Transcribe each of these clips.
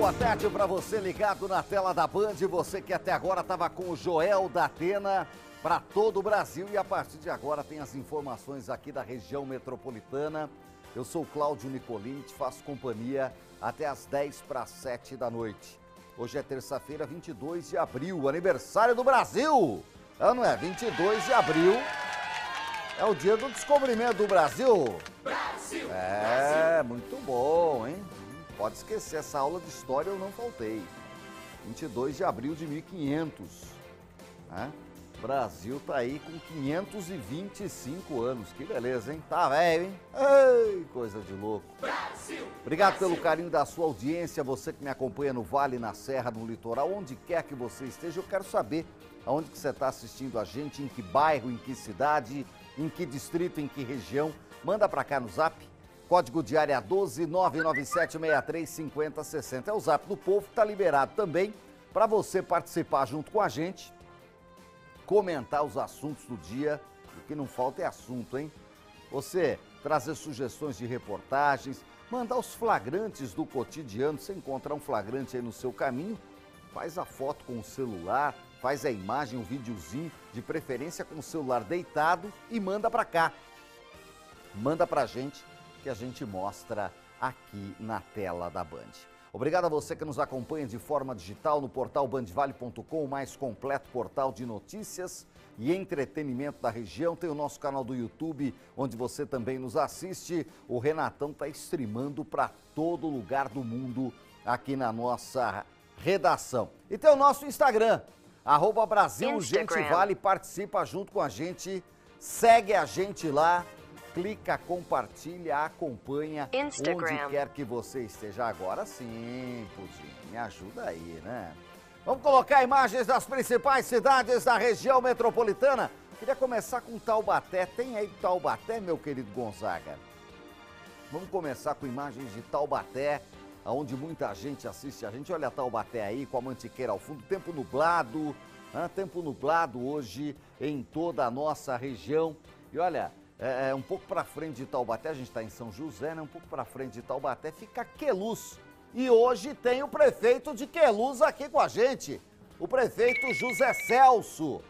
boa tarde para você ligado na tela da Band, você que até agora estava com o Joel da Atena para todo o Brasil e a partir de agora tem as informações aqui da região metropolitana. Eu sou o Cláudio Nicolini, te faço companhia até as 10:07 da noite. Hoje é terça-feira, 22 de abril, aniversário do Brasil! Não é? 22 de abril é o dia do descobrimento do Brasil. Brasil! É, muito bom, hein? Pode esquecer, essa aula de história eu não faltei. 22 de abril de 1500, né? O Brasil tá aí com 525 anos, que beleza, hein? Tá velho, hein? Ei, coisa de louco. Brasil! Obrigado pelo carinho da sua audiência, você que me acompanha no Vale, na Serra, no Litoral, onde quer que você esteja, eu quero saber aonde que você está assistindo a gente, em que bairro, em que cidade, em que distrito, em que região. Manda pra cá no Zap. Código de área 12 99763 5060. É o Zap do Povo, que tá liberado também para você participar junto com a gente, comentar os assuntos do dia. O que não falta é assunto, hein? Você trazer sugestões de reportagens, mandar os flagrantes do cotidiano. Você encontrar um flagrante aí no seu caminho, faz a foto com o celular, faz a imagem, um videozinho, de preferência com o celular deitado e manda para cá. Manda pra gente, que a gente mostra aqui na tela da Band. Obrigado a você que nos acompanha de forma digital no portal bandvale.com, o mais completo portal de notícias e entretenimento da região. Tem o nosso canal do YouTube, onde você também nos assiste. O Renatão está streamando para todo lugar do mundo aqui na nossa redação. E tem o nosso Instagram, @BrasilGenteVale, participa junto com a gente, segue a gente lá. Clica, compartilha, acompanha Instagram. Onde quer que você esteja. Agora sim, Pudim, me ajuda aí, né? Vamos colocar imagens das principais cidades da região metropolitana. Queria começar com Taubaté. Tem aí Taubaté, meu querido Gonzaga? Vamos começar com imagens de Taubaté, onde muita gente assiste a gente. Olha Taubaté aí, com a Mantiqueira ao fundo. Tempo nublado, tempo nublado hoje em toda a nossa região. E olha... um pouco para frente de Taubaté, a gente está em São José, né? Um pouco para frente de Taubaté fica Queluz. E hoje tem o prefeito de Queluz aqui com a gente, o prefeito José Celso.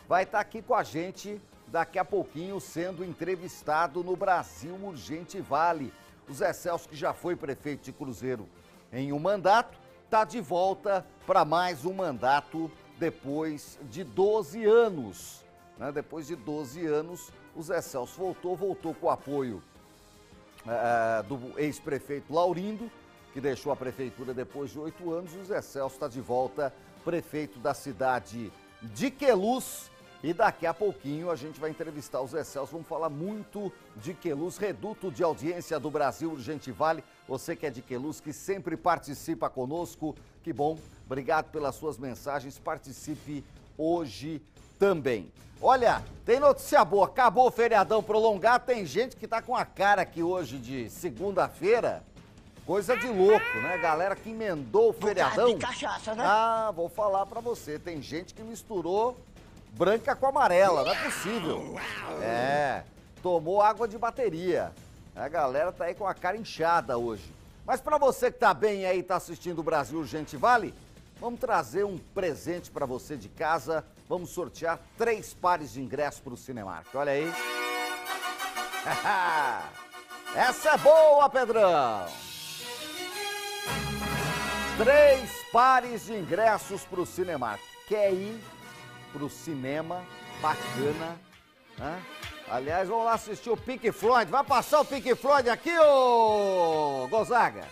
Vai estar aqui com a gente daqui a pouquinho, sendo entrevistado no Brasil Urgente Vale. O Zé Celso, que já foi prefeito de Cruzeiro em um mandato, está de volta para mais um mandato depois de 12 anos. Depois de 12 anos, o Zé Celso voltou com o apoio do ex-prefeito Laurindo, que deixou a prefeitura depois de 8 anos. O Zé Celso está de volta, prefeito da cidade de Queluz. E daqui a pouquinho a gente vai entrevistar o Zé Celso. Vamos falar muito de Queluz, reduto de audiência do Brasil Urgente Vale. Você que é de Queluz, que sempre participa conosco, que bom. Obrigado pelas suas mensagens. Participe hoje também. Olha, tem notícia boa, acabou o feriadão prolongado, tem gente que tá com a cara aqui hoje de segunda-feira, coisa de louco, né? Galera que emendou o feriadão. De cachaça, né? Vou falar pra você, tem gente que misturou branca com amarela, não é possível. Tomou água de bateria. A galera tá aí com a cara inchada hoje. Mas pra você que tá bem aí, tá assistindo o Brasil Urgente Vale, vamos trazer um presente pra você de casa. Vamos sortear 3 pares de ingressos para o Cinemark. Olha aí. Essa é boa, Pedrão. 3 pares de ingressos para o Cinemark. Quer ir para o cinema? Bacana. Aliás, vamos lá assistir o Pink Floyd. Vai passar o Pink Floyd aqui, ô Gonzaga?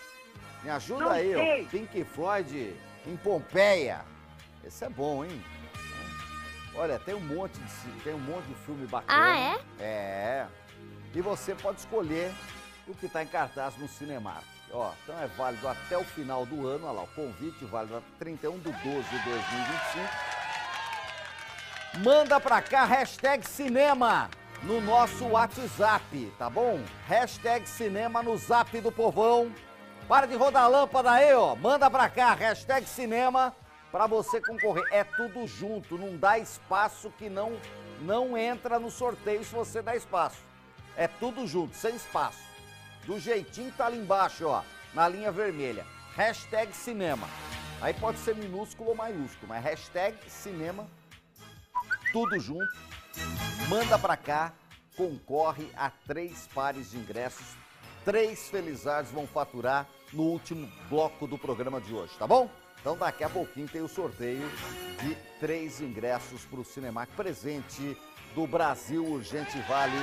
Me ajuda aí, ó. Pink Floyd em Pompeia. Esse é bom, hein? Olha, tem um monte de filme bacana. E você pode escolher o que está em cartaz no Cinemark. Então é válido até o final do ano. Olha lá, o convite válido até 31 de 12 de 2025. Manda pra cá, #cinema no nosso WhatsApp, tá bom? #cinema no Zap do Povão. Para de rodar a lâmpada aí, ó. Manda pra cá, #cinema. Para você concorrer, é tudo junto, não dá espaço que não entra no sorteio se você dá espaço. É tudo junto, sem espaço. Do jeitinho que tá ali embaixo, ó, na linha vermelha. hashtag cinema. Aí pode ser minúsculo ou maiúsculo, mas hashtag cinema, tudo junto, manda pra cá, concorre a 3 pares de ingressos, 3 felizardos vão faturar no último bloco do programa de hoje, tá bom? Então daqui a pouquinho tem o sorteio de 3 ingressos para o Cinemark, presente do Brasil Urgente Vale.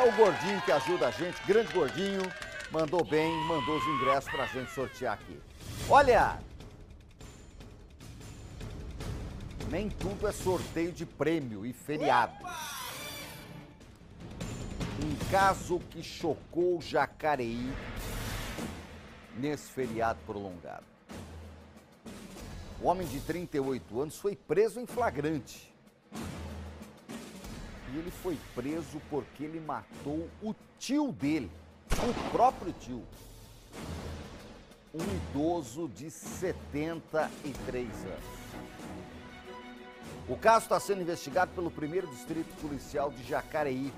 O gordinho que ajuda a gente, grande gordinho, mandou bem, mandou os ingressos pra gente sortear aqui. Olha, nem tudo é sorteio de prêmio e feriado. Um caso que chocou Jacareí nesse feriado prolongado. O homem de 38 anos foi preso em flagrante. E ele foi preso porque ele matou o tio dele, o próprio tio. Um idoso de 73 anos. O caso está sendo investigado pelo 1º Distrito Policial de Jacareí.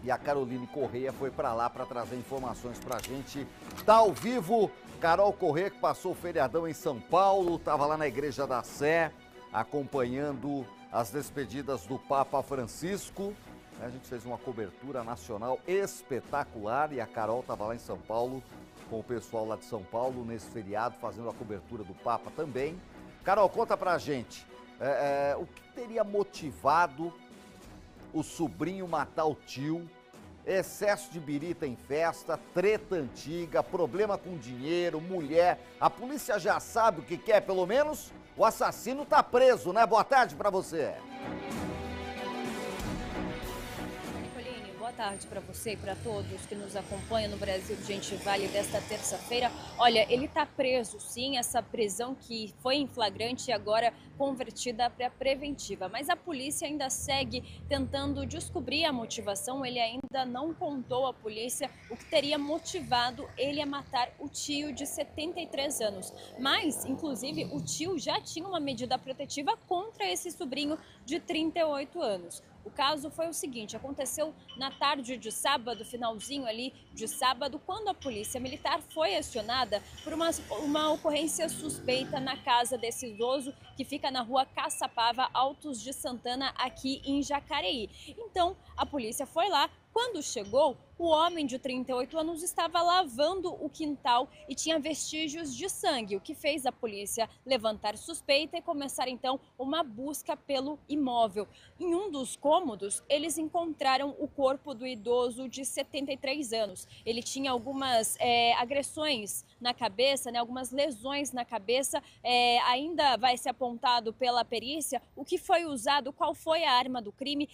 E a Caroline Correia foi para lá para trazer informações para a gente. Tá ao vivo, Carol Correia, que passou o feriadão em São Paulo, estava lá na Igreja da Sé, acompanhando as despedidas do Papa Francisco. A gente fez uma cobertura nacional espetacular e a Carol estava lá em São Paulo, com o pessoal lá de São Paulo, nesse feriado, fazendo a cobertura do Papa também. Carol, conta pra gente, o que teria motivado o sobrinho matar o tio? Excesso de birita em festa, treta antiga, problema com dinheiro, mulher. A polícia já sabe o que quer, pelo menos o assassino tá preso, né? Boa tarde pra você. Boa tarde para você e para todos que nos acompanham no Brasil Urgente Vale desta terça-feira. Olha, ele está preso, sim, essa prisão que foi em flagrante e agora convertida para preventiva. Mas a polícia ainda segue tentando descobrir a motivação. Ele ainda não contou à polícia o que teria motivado ele a matar o tio de 73 anos. Mas, inclusive, o tio já tinha uma medida protetiva contra esse sobrinho de 38 anos. O caso foi o seguinte, aconteceu na tarde de sábado, finalzinho ali de sábado, quando a polícia militar foi acionada por uma ocorrência suspeita na casa desse idoso que fica na rua Caçapava, Altos de Santana, aqui em Jacareí. Então, a polícia foi lá. Quando chegou, o homem de 38 anos estava lavando o quintal e tinha vestígios de sangue, o que fez a polícia levantar suspeita e começar então uma busca pelo imóvel. Em um dos cômodos, eles encontraram o corpo do idoso de 73 anos. Ele tinha algumas agressões na cabeça, né, algumas lesões na cabeça. Ainda vai ser apontado pela perícia o que foi usado, qual foi a arma do crime.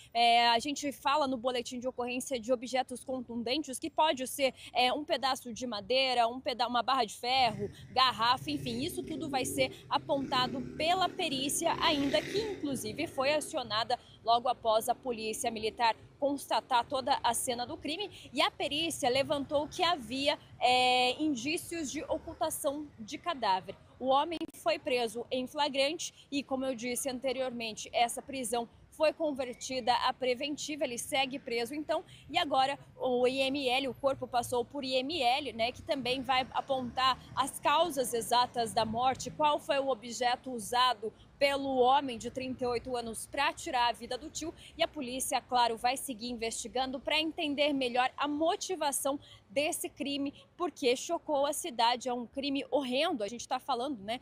A gente fala no boletim de ocorrência de objetos contundentes, que pode ser um pedaço de madeira, uma barra de ferro, garrafa, enfim, isso tudo vai ser apontado pela perícia, ainda que inclusive foi acionada logo após a polícia militar constatar toda a cena do crime, e a perícia levantou que havia indícios de ocultação de cadáver. O homem foi preso em flagrante e, como eu disse anteriormente, essa prisão foi convertida a preventiva, ele segue preso então, e agora o IML, o corpo passou por IML, né, que também vai apontar as causas exatas da morte, qual foi o objeto usado pelo homem de 38 anos para tirar a vida do tio, e a polícia, claro, vai seguir investigando para entender melhor a motivação desse crime, porque chocou a cidade, é um crime horrendo, a gente está falando, né,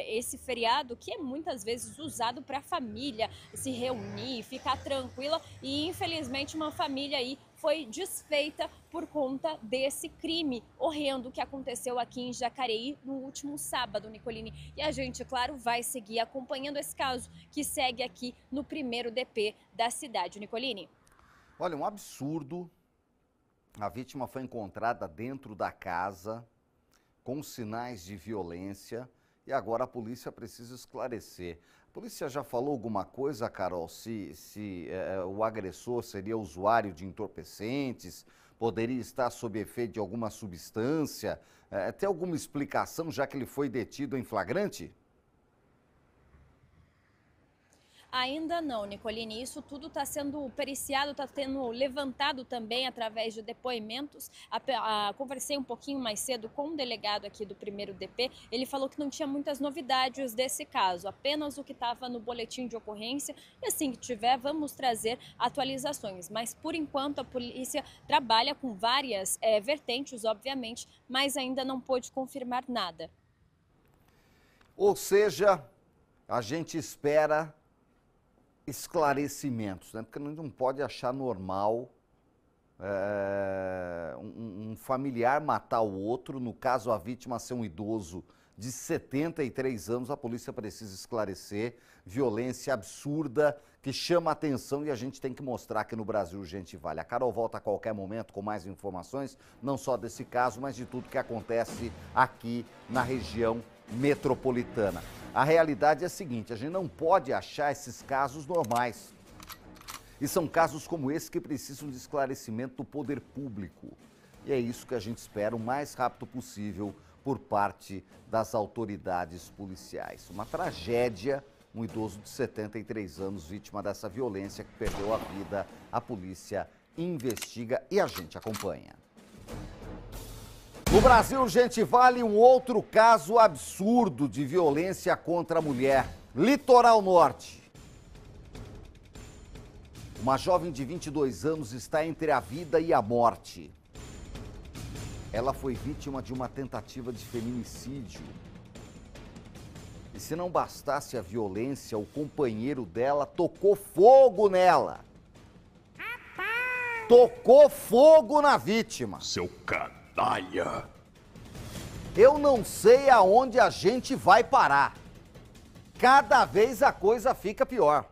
esse feriado que é muitas vezes usado para a família se reunir, ficar tranquila, e infelizmente uma família aí foi desfeita por conta desse crime horrendo que aconteceu aqui em Jacareí no último sábado, Nicolini. E a gente, claro, vai seguir acompanhando esse caso que segue aqui no 1º DP da cidade, Nicolini. Olha, um absurdo. A vítima foi encontrada dentro da casa com sinais de violência e agora a polícia precisa esclarecer. A polícia já falou alguma coisa, Carol, se o agressor seria usuário de entorpecentes, poderia estar sob efeito de alguma substância? Tem alguma explicação, já que ele foi detido em flagrante? Ainda não, Nicolini. Isso tudo está sendo periciado, está sendo levantado também através de depoimentos. Conversei um pouquinho mais cedo com um delegado aqui do 1º DP. Ele falou que não tinha muitas novidades desse caso, apenas o que estava no boletim de ocorrência. E assim que tiver, vamos trazer atualizações. Mas, por enquanto, a polícia trabalha com várias vertentes, obviamente, mas ainda não pôde confirmar nada. Ou seja, a gente espera esclarecimentos, né? Porque não pode achar normal um familiar matar o outro, no caso a vítima ser um idoso de 73 anos, a polícia precisa esclarecer, violência absurda que chama a atenção e a gente tem que mostrar que no Brasil gente vale. A Carol volta a qualquer momento com mais informações, não só desse caso, mas de tudo que acontece aqui na região metropolitana. A realidade é a seguinte, a gente não pode achar esses casos normais. E são casos como esse que precisam de esclarecimento do poder público. E é isso que a gente espera o mais rápido possível por parte das autoridades policiais. Uma tragédia, um idoso de 73 anos, vítima dessa violência que perdeu a vida. A polícia investiga e a gente acompanha. No Brasil, gente, vale um outro caso absurdo de violência contra a mulher. Litoral Norte. Uma jovem de 22 anos está entre a vida e a morte. Ela foi vítima de uma tentativa de feminicídio. E se não bastasse a violência, o companheiro dela tocou fogo nela. Tocou fogo na vítima. Seu canalha! Eu não sei aonde a gente vai parar. Cada vez a coisa fica pior.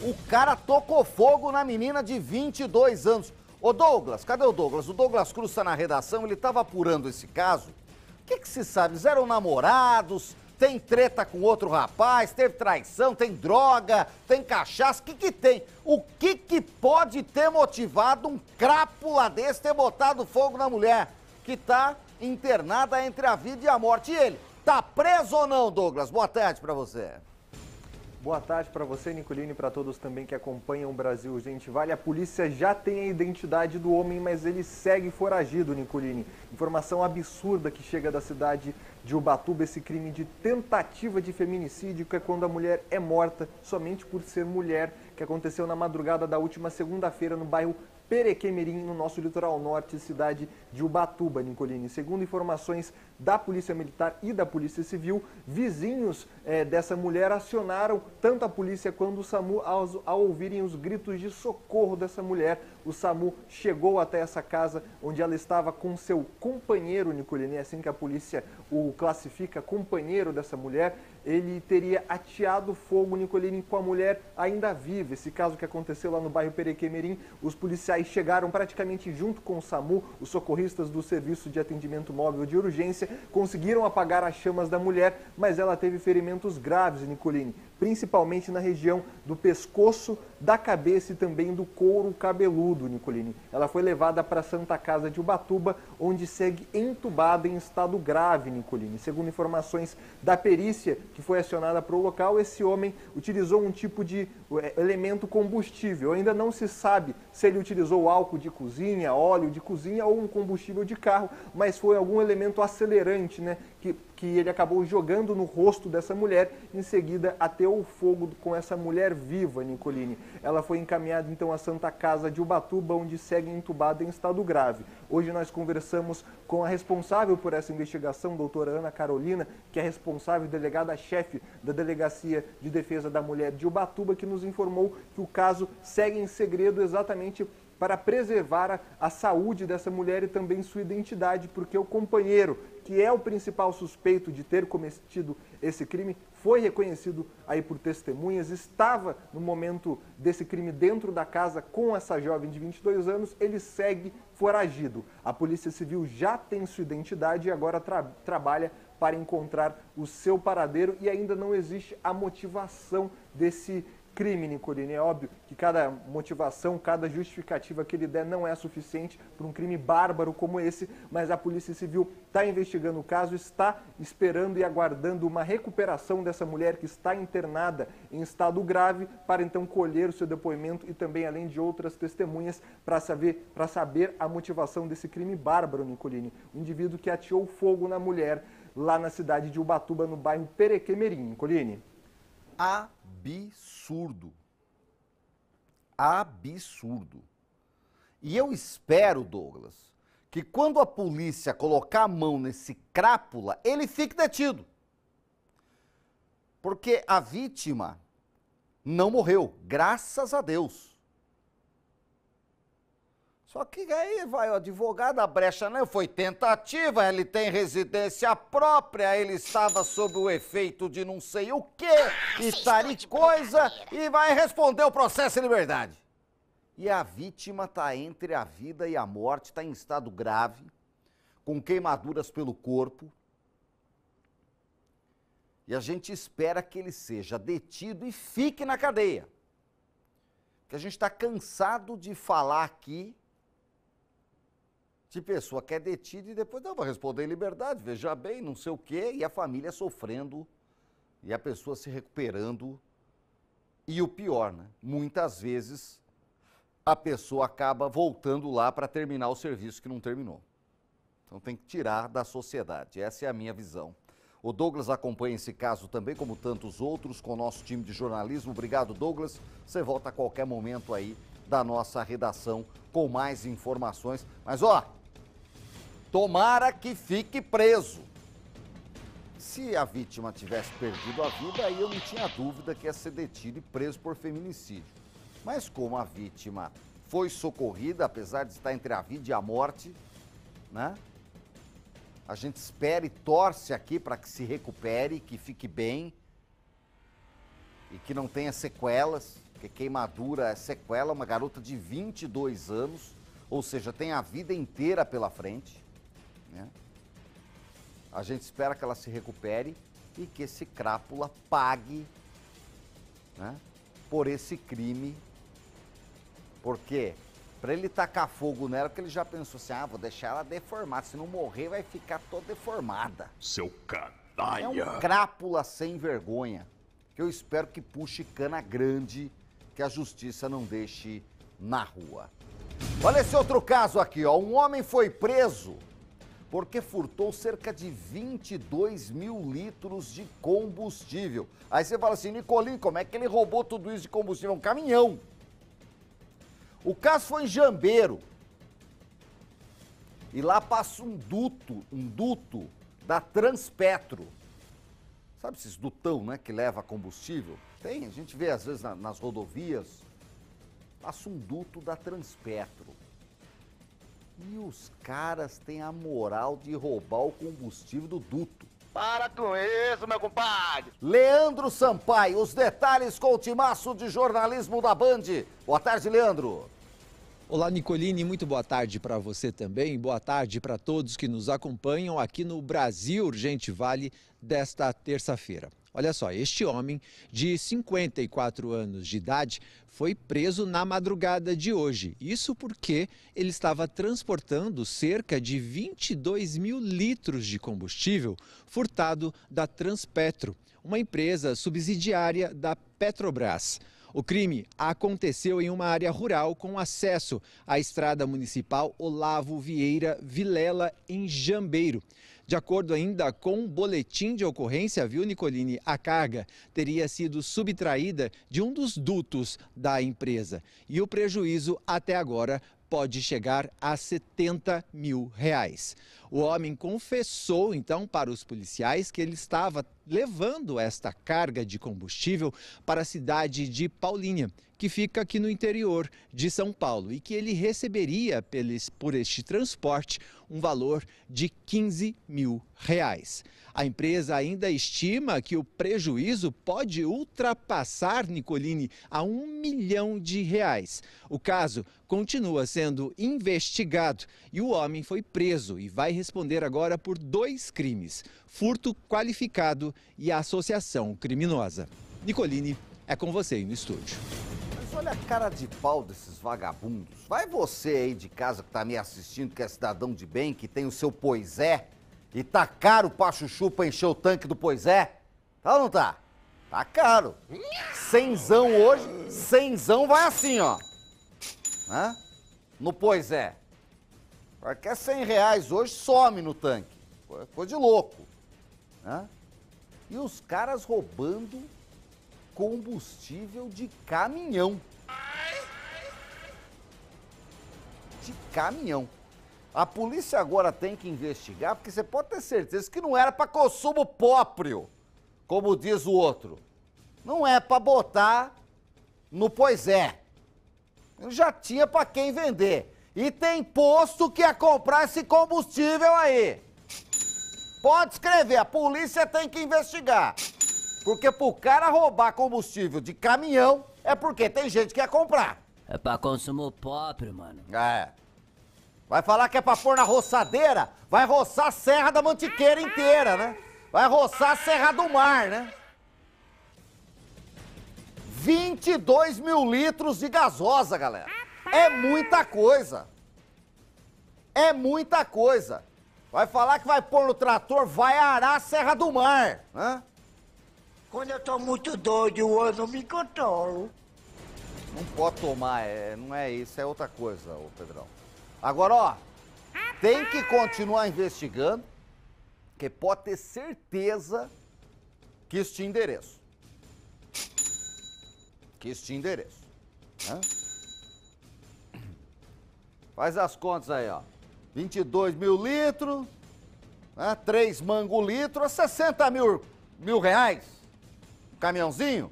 O cara tocou fogo na menina de 22 anos. Ô Douglas, cadê o Douglas? O Douglas Cruz está na redação, ele estava apurando esse caso. O que se sabe? Eles eram namorados, tem treta com outro rapaz, teve traição, tem droga, tem cachaça, o que tem? O que pode ter motivado um crápula desse ter botado fogo na mulher que está internada entre a vida e a morte? E ele, tá preso ou não, Douglas? Boa tarde para você. Boa tarde para você, Nicolini, e para todos também que acompanham o Brasil Gente Vale. A polícia já tem a identidade do homem, mas ele segue foragido, Nicolini. Informação absurda que chega da cidade de Ubatuba, esse crime de tentativa de feminicídio, que é quando a mulher é morta somente por ser mulher, que aconteceu na madrugada da última segunda-feira no bairro Perequemirim, no nosso litoral norte, cidade de Ubatuba, Nicolini. Segundo informações da Polícia Militar e da Polícia Civil, vizinhos dessa mulher acionaram tanto a polícia quanto o SAMU ao ouvirem os gritos de socorro dessa mulher. O SAMU chegou até essa casa onde ela estava com seu companheiro, Nicolini, é assim que a polícia o classifica, companheiro dessa mulher. Ele teria ateado fogo, Nicolini, com a mulher ainda viva. Esse caso que aconteceu lá no bairro Perequemirim, os policiais chegaram praticamente junto com o SAMU, os socorristas do Serviço de Atendimento Móvel de Urgência, conseguiram apagar as chamas da mulher, mas ela teve ferimentos graves, Nicolini, principalmente na região do pescoço, da cabeça e também do couro cabeludo, Nicolini. Ela foi levada para a Santa Casa de Ubatuba, onde segue entubada em estado grave, Nicolini. Segundo informações da perícia que foi acionada para o local, esse homem utilizou um tipo de elemento combustível. Ainda não se sabe se ele utilizou álcool de cozinha, óleo de cozinha ou um combustível de carro, mas foi algum elemento acelerante, né, que ele acabou jogando no rosto dessa mulher. Em seguida, ateou fogo com essa mulher viva, Nicolini. Ela foi encaminhada então à Santa Casa de Ubatuba, onde segue entubada em estado grave. Hoje nós conversamos com a responsável por essa investigação, doutora Ana Carolina, que é responsável, delegada-chefe da Delegacia de Defesa da Mulher de Ubatuba, que nos informou que o caso segue em segredo exatamente para preservar a saúde dessa mulher e também sua identidade, porque o companheiro, que é o principal suspeito de ter cometido esse crime, foi reconhecido aí por testemunhas, estava no momento desse crime dentro da casa com essa jovem de 22 anos, ele segue foragido. A Polícia Civil já tem sua identidade e agora trabalha para encontrar o seu paradeiro, e ainda não existe a motivação desse crime, Nicolini. É óbvio que cada motivação, cada justificativa que ele der não é suficiente para um crime bárbaro como esse, mas a Polícia Civil está investigando o caso, está esperando e aguardando uma recuperação dessa mulher que está internada em estado grave para então colher o seu depoimento e também, além de outras testemunhas, para saber a motivação desse crime bárbaro, Nicolini. O indivíduo que ateou fogo na mulher lá na cidade de Ubatuba, no bairro Perequemirim, Nicolini. Absurdo. Absurdo. E eu espero, Douglas, que quando a polícia colocar a mão nesse crápula, ele fique detido. Porque a vítima não morreu, graças a Deus. Só que aí vai o advogado, a brecha não foi tentativa, ele tem residência própria, ele estava sob o efeito de não sei o quê, e tal coisa, e vai responder o processo em liberdade. E a vítima está entre a vida e a morte, está em estado grave, com queimaduras pelo corpo. E a gente espera que ele seja detido e fique na cadeia. Porque a gente está cansado de falar aqui de pessoa que é detida e depois não vai responder em liberdade, veja bem, não sei o quê, e a família sofrendo, e a pessoa se recuperando. E o pior, né? Muitas vezes a pessoa acaba voltando lá para terminar o serviço que não terminou. Então tem que tirar da sociedade, essa é a minha visão. O Douglas acompanha esse caso também, como tantos outros, com o nosso time de jornalismo. Obrigado, Douglas. Você volta a qualquer momento aí da nossa redação com mais informações. Mas, ó, tomara que fique preso. Se a vítima tivesse perdido a vida, aí eu não tinha dúvida que ia ser detido e preso por feminicídio. Mas como a vítima foi socorrida, apesar de estar entre a vida e a morte, né? A gente espera e torce aqui para que se recupere, que fique bem e que não tenha sequelas, porque queimadura é sequela, uma garota de 22 anos, ou seja, tem a vida inteira pela frente, né? A gente espera que ela se recupere e que esse crápula pague, né, por esse crime. Por quê? Para ele tacar fogo nela, porque ele já pensou assim, vou deixar ela deformada, se não morrer vai ficar toda deformada. Seu canalha. É um crápula sem vergonha, que eu espero que puxe cana grande, que a justiça não deixe na rua. Olha esse outro caso aqui, ó. Um homem foi preso porque furtou cerca de 22 mil litros de combustível. Aí você fala assim, Nicolini, como é que ele roubou tudo isso de combustível? Um caminhão. O caso foi em Jambeiro. E lá passa um duto da Transpetro. Sabe esses dutão, né, que leva combustível? Tem, a gente vê às vezes nas rodovias. Passa um duto da Transpetro. E os caras têm a moral de roubar o combustível do duto. Para com isso, meu compadre. Leandro Sampaio, os detalhes com o timaço de jornalismo da Band. Boa tarde, Leandro. Olá, Nicolini, muito boa tarde para você também. Boa tarde para todos que nos acompanham aqui no Brasil Urgente Vale desta terça-feira. Olha só, este homem de 54 anos de idade foi preso na madrugada de hoje. Isso porque ele estava transportando cerca de 22 mil litros de combustível furtado da Transpetro, uma empresa subsidiária da Petrobras. O crime aconteceu em uma área rural com acesso à estrada municipal Olavo Vieira Vilela, em Jambeiro. De acordo ainda com um boletim de ocorrência, viu, Nicolini, a carga teria sido subtraída de um dos dutos da empresa. E o prejuízo até agora pode chegar a R$70 mil. O homem confessou, então, para os policiais que ele estava levando esta carga de combustível para a cidade de Paulínia, que fica aqui no interior de São Paulo, e que ele receberia por este transporte um valor de R$15 mil. A empresa ainda estima que o prejuízo pode ultrapassar, Nicolini, a R$1 milhão. O caso continua sendo investigado e o homem foi preso e vai responder agora por 2 crimes: furto qualificado e associação criminosa. Nicolini, É com você aí no estúdio. Mas olha a cara de pau desses vagabundos. Vai você aí de casa que tá me assistindo, que é cidadão de bem, que tem o seu Poisé, e tá caro pra chuchu pra encher o tanque do Poisé? Tá ou não tá? Tá caro. Cenzão hoje, cenzão vai assim, ó. Hã? No Poisé. Porque é R$100 hoje, some no tanque. Coisa de louco. Hã? E os caras roubando combustível de caminhão. De caminhão. A polícia agora tem que investigar, porque você pode ter certeza que não era para consumo próprio, como diz o outro. Não é para botar no Poisé. Já tinha para quem vender. E tem posto que ia comprar esse combustível aí. Pode escrever, a polícia tem que investigar. Porque pro cara roubar combustível de caminhão, é porque tem gente que quer comprar. É pra consumo próprio, mano. É. Vai falar que é pra pôr na roçadeira? Vai roçar a Serra da Mantiqueira inteira, né? Vai roçar a Serra do Mar, né? 22 mil litros de gasosa, galera. É muita coisa. É muita coisa. Vai falar que vai pôr no trator, vai arar a Serra do Mar, né? Quando eu tô muito doido, eu não me controlo. Não pode tomar, não é isso, é outra coisa, ô Pedrão. Agora, ó, tem que continuar investigando, porque pode ter certeza que isso tinha endereço. Que isso tinha endereço. Né? Faz as contas aí, ó. 22 mil litros, né? 3 mango litro, 60 mil reais. Um caminhãozinho.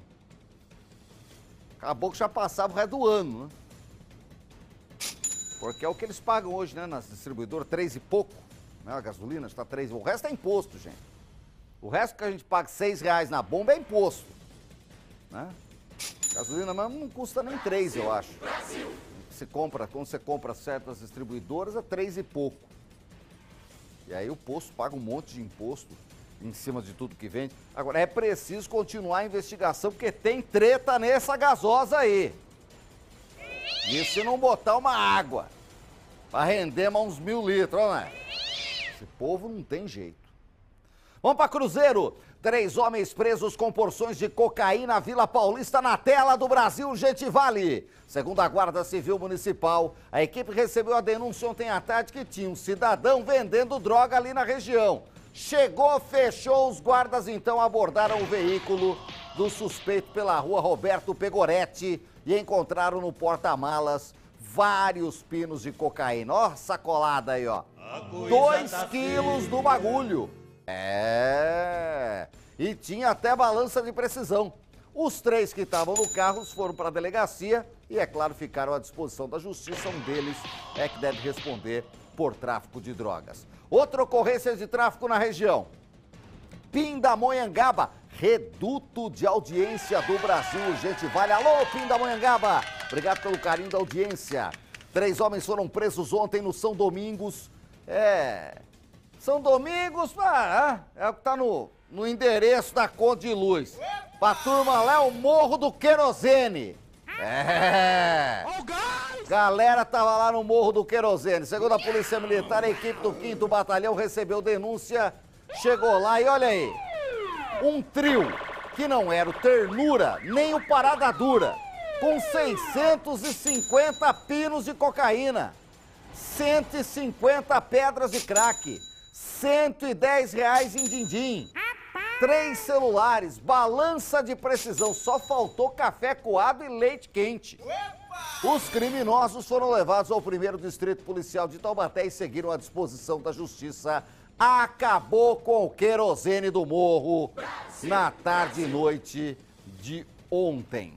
Acabou que já passava o resto do ano, né? Porque é o que eles pagam hoje, né, nas distribuidoras, 3 e pouco, né, a gasolina está 3, o resto é imposto, gente. O resto que a gente paga R$6 na bomba é imposto, né? Gasolina mesmo não custa nem 3, eu acho. Quando você compra certas distribuidoras é 3 e pouco. E aí o posto paga um monte de imposto em cima de tudo que vende. Agora, é preciso continuar a investigação, porque tem treta nessa gasosa aí. E se não botar uma água para render mais uns 1.000 litros, né? Esse povo não tem jeito. Vamos para Cruzeiro. 3 homens presos com porções de cocaína na Vila Paulista, na tela do Brasil Gente Vale. Segundo a Guarda Civil Municipal, a equipe recebeu a denúncia ontem à tarde que tinha um cidadão vendendo droga ali na região. Chegou, fechou, os guardas então abordaram o veículo do suspeito pela rua Roberto Pegoretti e encontraram no porta-malas vários pinos de cocaína. Ó, sacolada aí, ó. 2 quilos do bagulho. É. E tinha até balança de precisão. Os 3 que estavam no carro foram para a delegacia e, é claro, ficaram à disposição da justiça. Um deles é que deve responder por tráfico de drogas. Outra ocorrência de tráfico na região. Pindamonhangaba, reduto de audiência do Brasil. Gente, vale. Alô, Pindamonhangaba. Obrigado pelo carinho da audiência. 3 homens foram presos ontem no São Domingos. São Domingos, é o que tá no endereço da conta de luz. Pra turma lá é o Morro do Querosene. Galera tava lá no Morro do Querosene. Segundo a Polícia Militar, a equipe do 5º Batalhão recebeu denúncia, chegou lá e olha aí. Um trio que não era o Ternura nem o Parada Dura, com 650 pinos de cocaína, 150 pedras de crack, R$110 em din-din, 3 celulares, balança de precisão, só faltou café coado e leite quente. Os criminosos foram levados ao 1º Distrito Policial de Taubaté e seguiram à disposição da Justiça. Acabou com o querosene do morro na tarde e noite de ontem.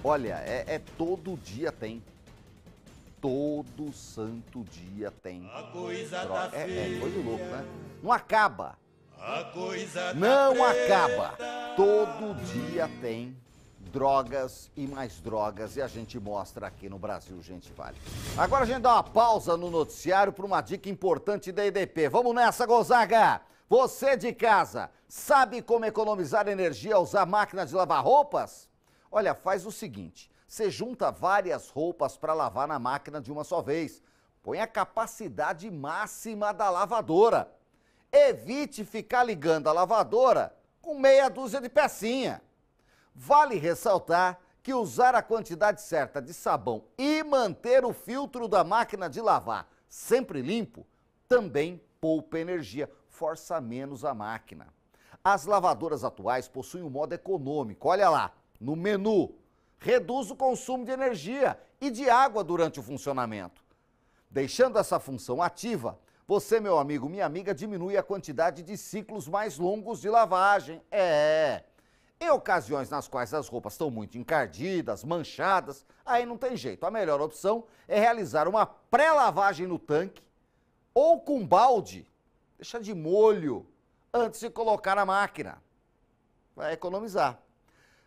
Olha, todo dia tem. Todo santo dia tem. É coisa louca, né? Não acaba. Não acaba. Todo dia tem drogas e mais drogas e a gente mostra aqui no Brasil Gente Vale. Agora a gente dá uma pausa no noticiário para uma dica importante da EDP. Vamos nessa, Gonzaga! Você de casa, sabe como economizar energia ao usar máquina de lavar roupas? Olha, faz o seguinte, você junta várias roupas para lavar na máquina de uma só vez. Põe a capacidade máxima da lavadora. Evite ficar ligando a lavadora com meia dúzia de pecinha. Vale ressaltar que usar a quantidade certa de sabão e manter o filtro da máquina de lavar sempre limpo também poupa energia, força menos a máquina. As lavadoras atuais possuem um modo econômico, olha lá, no menu. Reduz o consumo de energia e de água durante o funcionamento. Deixando essa função ativa, você, meu amigo, minha amiga, diminui a quantidade de ciclos mais longos de lavagem. Em ocasiões nas quais as roupas estão muito encardidas, manchadas, aí não tem jeito. A melhor opção é realizar uma pré-lavagem no tanque ou com balde, deixa de molho, antes de colocar na máquina. Vai economizar.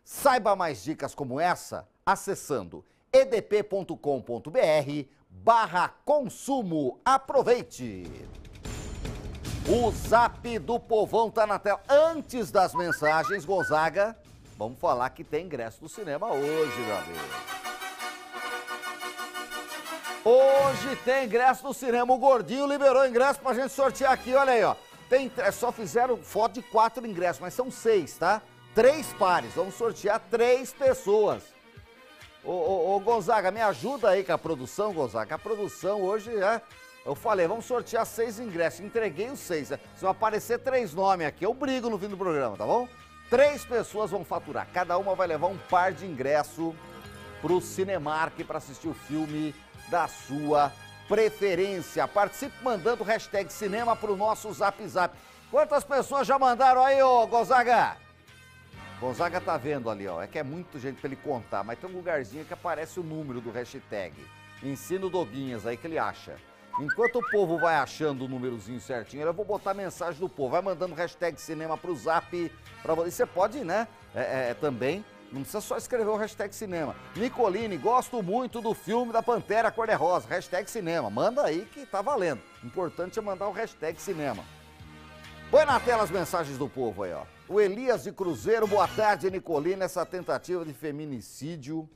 Saiba mais dicas como essa acessando edp.com.br/consumo. Aproveite! O Zap do Povão tá na tela. Antes das mensagens, Gonzaga, vamos falar que tem ingresso do cinema hoje, meu amigo. Hoje tem ingresso do cinema. O Gordinho liberou ingresso pra gente sortear aqui, olha aí, ó. Só fizeram foto de 4 ingressos, mas são 6, tá? 3 pares, vamos sortear 3 pessoas. Ô, Gonzaga, me ajuda aí com a produção, Gonzaga. A produção hoje eu falei, vamos sortear 6 ingressos. Entreguei os 6. Se vão aparecer 3 nomes aqui, eu brigo no fim do programa, tá bom? 3 pessoas vão faturar. Cada uma vai levar um par de ingresso pro Cinemark para assistir o filme da sua preferência. Participe mandando o hashtag cinema pro nosso Zap Zap. Quantas pessoas já mandaram aí, ô Gonzaga? Gonzaga tá vendo ali, ó. É que é muita gente pra ele contar, mas tem um lugarzinho que aparece o número do hashtag. Ensina o Doguinhas aí que ele acha. Enquanto o povo vai achando o númerozinho certinho, eu vou botar a mensagem do povo. Vai mandando o hashtag cinema pro Zap pra você. Você pode, né? Também. Não precisa só escrever o hashtag cinema. Nicoline, gosto muito do filme da Pantera Cor-de-Rosa. Hashtag cinema. Manda aí que tá valendo. Importante é mandar o hashtag cinema. Põe na tela as mensagens do povo aí, ó. O Elias de Cruzeiro, boa tarde, Nicoline. Essa tentativa de feminicídio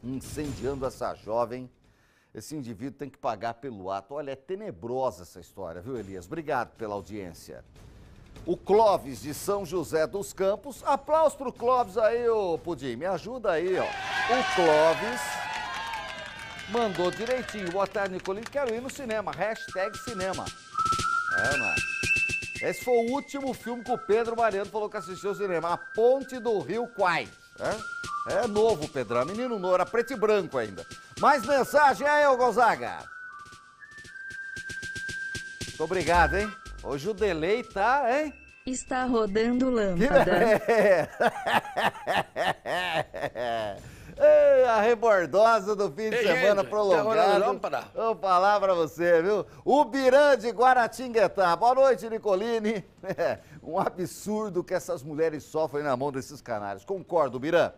incendiando essa jovem. Esse indivíduo tem que pagar pelo ato. Olha, é tenebrosa essa história, viu, Elias? Obrigado pela audiência. O Clóvis de São José dos Campos. Aplausos pro Clóvis aí, ô Pudim. Me ajuda aí, ó. O Clóvis mandou direitinho. Boa tarde, Nicoline. Quero ir no cinema. Hashtag cinema. Mano. Esse foi o último filme que o Pedro Mariano falou que assistiu ao cinema. A Ponte do Rio Quai. É novo, Pedrão. Menino novo. Era preto e branco ainda. Mais mensagem aí, ô Gonzaga. Muito obrigado, hein? Hoje o delay tá, hein? Está rodando lâmpada. A rebordosa do fim de semana prolongado. Vou falar pra você, viu? O Birã de Guaratinguetá. Boa noite, Nicoline. Um absurdo que essas mulheres sofrem na mão desses canários. Concordo, Birã.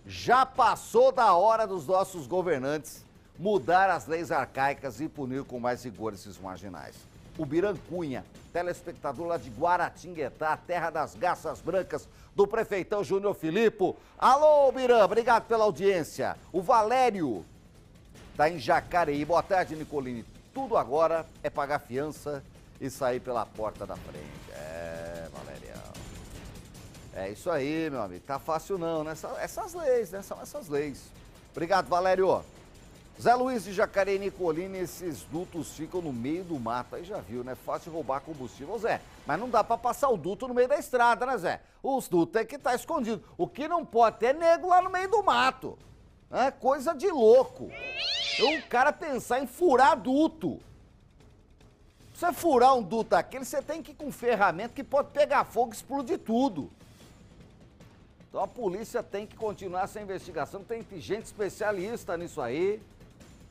Já passou da hora dos nossos governantes mudar as leis arcaicas e punir com mais rigor esses marginais. O Birancunha, telespectador lá de Guaratinguetá, terra das garças brancas, do prefeitão Júnior Filippo. Alô, Biran, obrigado pela audiência. O Valério, tá em Jacareí. Boa tarde, Nicoline. Tudo agora é pagar fiança e sair pela porta da frente. Valerião. É isso aí, meu amigo. Tá fácil não, né? Essas leis, né? São essas leis. Obrigado, Valério. Zé Luiz de Jacareí, Nicoline, esses dutos ficam no meio do mato. Aí já viu, né? Fácil roubar combustível. Ô, Zé, mas não dá pra passar o duto no meio da estrada, né, Zé? Os dutos tem que estar escondidos. O que não pode ter é nego lá no meio do mato. É coisa de louco. O cara pensar em furar duto. Pra você furar um duto daquele, você tem que ir com ferramenta que pode pegar fogo e explodir tudo. Então a polícia tem que continuar essa investigação. Tem gente especialista nisso aí.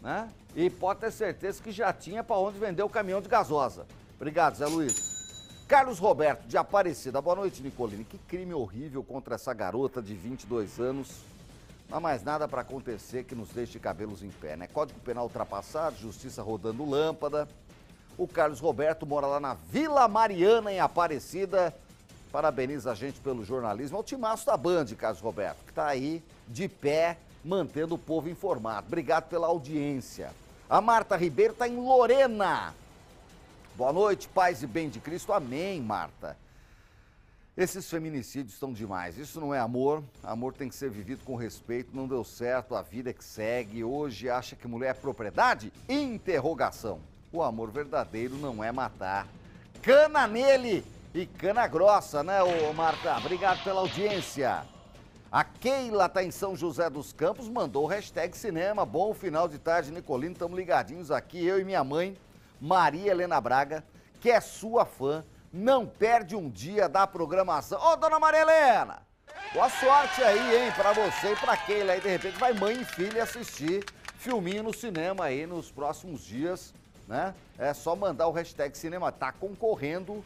Né? E pode ter certeza que já tinha para onde vender o caminhão de gasosa. Obrigado, Zé Luiz. Carlos Roberto, de Aparecida. Boa noite, Nicoline. Que crime horrível contra essa garota de 22 anos. Não há mais nada para acontecer que nos deixe cabelos em pé, né? Código Penal ultrapassado, justiça rodando lâmpada. O Carlos Roberto mora lá na Vila Mariana, em Aparecida. Parabeniza a gente pelo jornalismo. É o timaço da Band, Carlos Roberto, que está aí de pé, mantendo o povo informado. Obrigado pela audiência. A Marta Ribeiro está em Lorena. Boa noite, paz e bem de Cristo. Amém, Marta. Esses feminicídios estão demais. Isso não é amor. Amor tem que ser vivido com respeito. Não deu certo, a vida é que segue. Hoje acha que mulher é propriedade? Interrogação. O amor verdadeiro não é matar. Cana nele e cana grossa, né, ô Marta? Obrigado pela audiência. A Keila tá em São José dos Campos, mandou o hashtag cinema. Bom final de tarde, Nicolino. Estamos ligadinhos aqui, eu e minha mãe, Maria Helena Braga, que é sua fã. Não perde um dia da programação. Ô, dona Maria Helena, boa sorte aí, hein, pra você e pra Keila. Aí, de repente, vai mãe e filha assistir filminho no cinema aí nos próximos dias, né? É só mandar o hashtag cinema. Tá concorrendo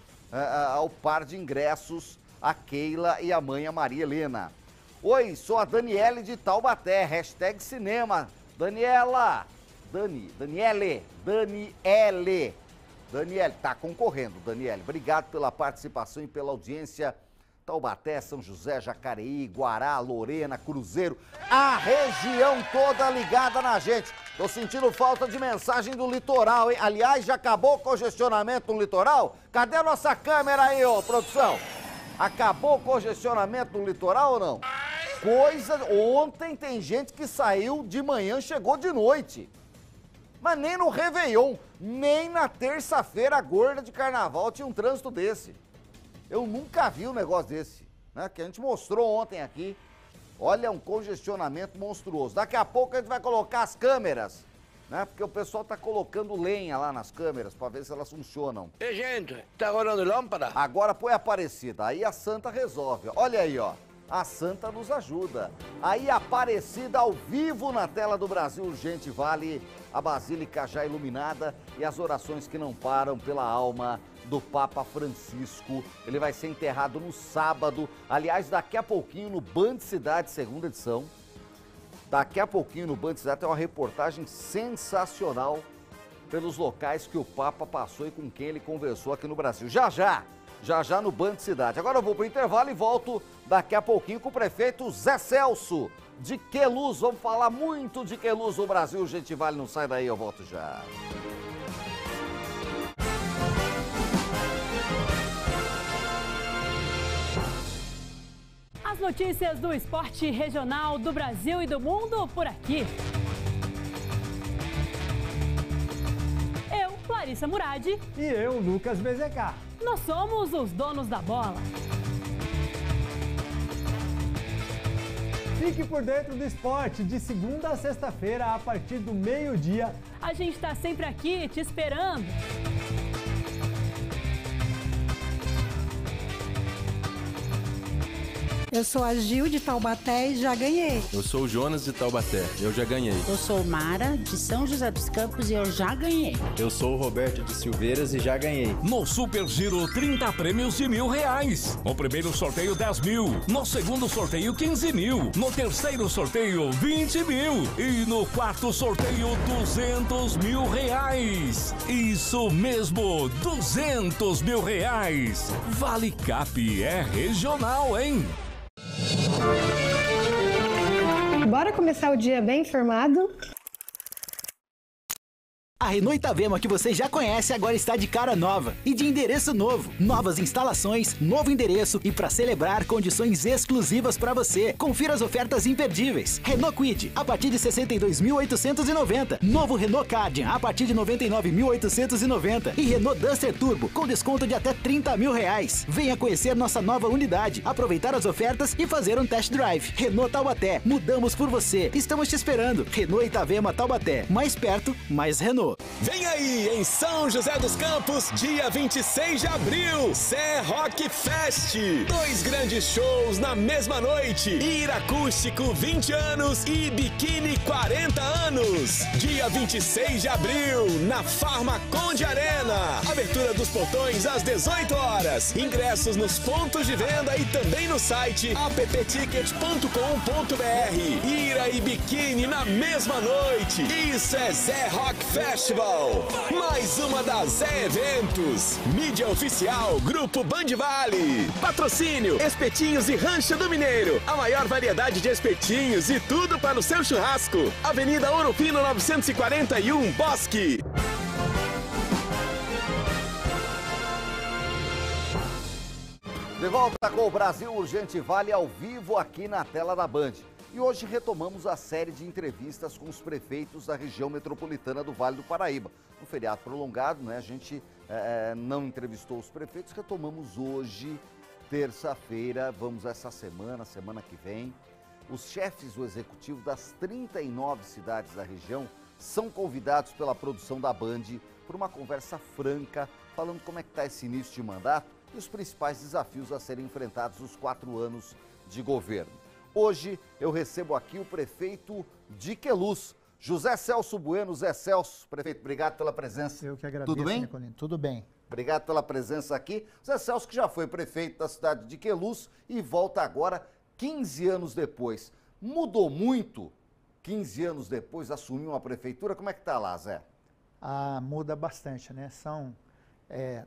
ao par de ingressos a Keila e a mãe, a Maria Helena. Oi, sou a Daniele de Taubaté, hashtag cinema. Daniele, tá concorrendo, Daniele. Obrigado pela participação e pela audiência. Taubaté, São José, Jacareí, Guará, Lorena, Cruzeiro, a região toda ligada na gente. Tô sentindo falta de mensagem do litoral, hein? Aliás, já acabou o congestionamento no litoral? Cadê a nossa câmera aí, ô, produção? Acabou o congestionamento no litoral ou não? Ontem tem gente que saiu de manhã, chegou de noite. Mas nem no Réveillon, nem na terça-feira gorda de carnaval tinha um trânsito desse. Eu nunca vi um negócio desse, né? Que a gente mostrou ontem aqui. Olha, um congestionamento monstruoso. Daqui a pouco a gente vai colocar as câmeras, né? Porque o pessoal tá colocando lenha lá nas câmeras para ver se elas funcionam. Ei, gente, tá rolando lâmpada? Agora põe a Aparecida, aí a Santa resolve. Olha aí, ó. A Santa nos ajuda. Aí Aparecida ao vivo na tela do Brasil Urgente Vale, a Basílica já iluminada e as orações que não param pela alma do Papa Francisco. Ele vai ser enterrado no sábado, aliás, daqui a pouquinho no Band Cidade, segunda edição. Daqui a pouquinho no Band Cidade tem uma reportagem sensacional pelos locais que o Papa passou e com quem ele conversou aqui no Brasil. Já no Band Cidade. Agora eu vou pro intervalo e volto daqui a pouquinho com o prefeito Zé Celso de Queluz. Vamos falar muito de Queluz no Brasil. Gente, vale, não sai daí, eu volto já. As notícias do esporte regional do Brasil e do mundo por aqui. Eu, Larissa Muradi. E eu, Lucas Bezecá. Nós somos os donos da bola. Fique por dentro do esporte de segunda a sexta-feira, a partir do meio-dia. A gente está sempre aqui te esperando. Eu sou a Gil de Taubaté e já ganhei. Eu sou o Jonas de Taubaté, eu já ganhei. Eu sou Mara de São José dos Campos e eu já ganhei. Eu sou o Roberto de Silveiras e já ganhei. No Super Giro, 30 prêmios de R$1.000. No primeiro sorteio, 10 mil. No segundo sorteio, 15 mil. No terceiro sorteio, 20 mil. E no quarto sorteio, R$200 mil. Isso mesmo, R$200 mil. Vale Cap é regional, hein? Bora começar o dia bem informado? A Renault Itavema que você já conhece agora está de cara nova e de endereço novo. Novas instalações, novo endereço e para celebrar condições exclusivas para você. Confira as ofertas imperdíveis. Renault Kwid a partir de 62.890. Novo Renault Kardian a partir de 99.890 e Renault Duster Turbo com desconto de até R$30 mil. Venha conhecer nossa nova unidade, aproveitar as ofertas e fazer um test drive. Renault Taubaté, mudamos por você. Estamos te esperando. Renault Itavema Taubaté, mais perto, mais Renault. Vem aí em São José dos Campos, dia 26 de abril, Sé Rock Fest. 2 grandes shows na mesma noite. Ir Acústico 20 anos e Biquíni 40 anos. Dia 26 de abril, na Farmaconde Arena. Abertura dos portões às 18 horas. Ingressos nos pontos de venda e também no site appticket.com.br. Ira e Biquíni na mesma noite. Isso é Sé Rock Festival. Futebol. Mais uma da Zé Eventos. Mídia oficial Grupo Band Vale. Patrocínio Espetinhos e Rancho do Mineiro. A maior variedade de espetinhos e tudo para o seu churrasco. Avenida Ouro Fino 941, Bosque. De volta com o Brasil Urgente Vale ao vivo aqui na tela da Band. E hoje retomamos a série de entrevistas com os prefeitos da região metropolitana do Vale do Paraíba. No feriado prolongado, né, a gente não entrevistou os prefeitos, retomamos hoje, terça-feira, vamos essa semana que vem. Os chefes do executivo das 39 cidades da região são convidados pela produção da Band por uma conversa franca, falando como é que está esse início de mandato e os principais desafios a serem enfrentados nos 4 anos de governo. Hoje eu recebo aqui o prefeito de Queluz, José Celso Bueno. Zé Celso, prefeito, obrigado pela presença. Eu que agradeço, Tudo bem? Nicolino. Tudo bem. Obrigado pela presença aqui. Zé Celso, que já foi prefeito da cidade de Queluz e volta agora 15 anos depois. Mudou muito? 15 anos depois, assumiu uma prefeitura. Como é que tá lá, Zé? Muda bastante, né?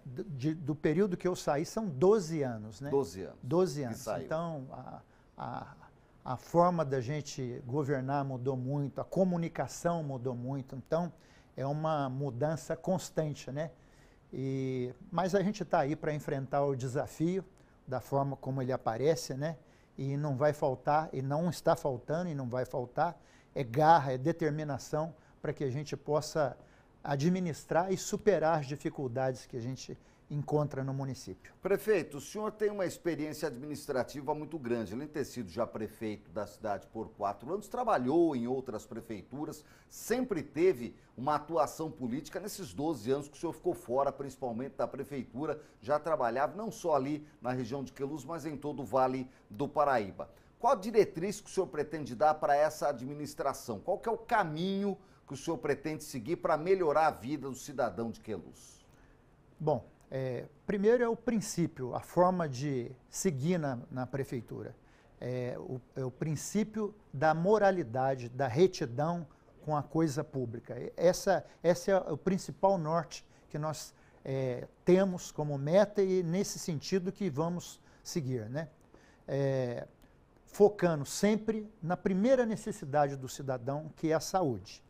Do período que eu saí, são 12 anos, né? 12 anos. 12 anos. Então, a forma da gente governar mudou muito, a comunicação mudou muito. Então, é uma mudança constante, né? Mas a gente está aí para enfrentar o desafio da forma como ele aparece, né? E não vai faltar, e não está faltando, e não vai faltar, é garra, é determinação para que a gente possa administrar e superar as dificuldades que a gente encontra no município. Prefeito, o senhor tem uma experiência administrativa muito grande, além de ter sido já prefeito da cidade por 4 anos, trabalhou em outras prefeituras, sempre teve uma atuação política nesses 12 anos que o senhor ficou fora, principalmente da prefeitura, já trabalhava não só ali na região de Queluz, mas em todo o Vale do Paraíba. Qual a diretriz que o senhor pretende dar para essa administração? Qual que é o caminho que o senhor pretende seguir para melhorar a vida do cidadão de Queluz? Bom, primeiro é o princípio, a forma de seguir na prefeitura. É o princípio da moralidade, da retidão com a coisa pública. Esse é o principal norte que nós temos como meta e nesse sentido que vamos seguir, né? Focando sempre na primeira necessidade do cidadão, que é a saúde,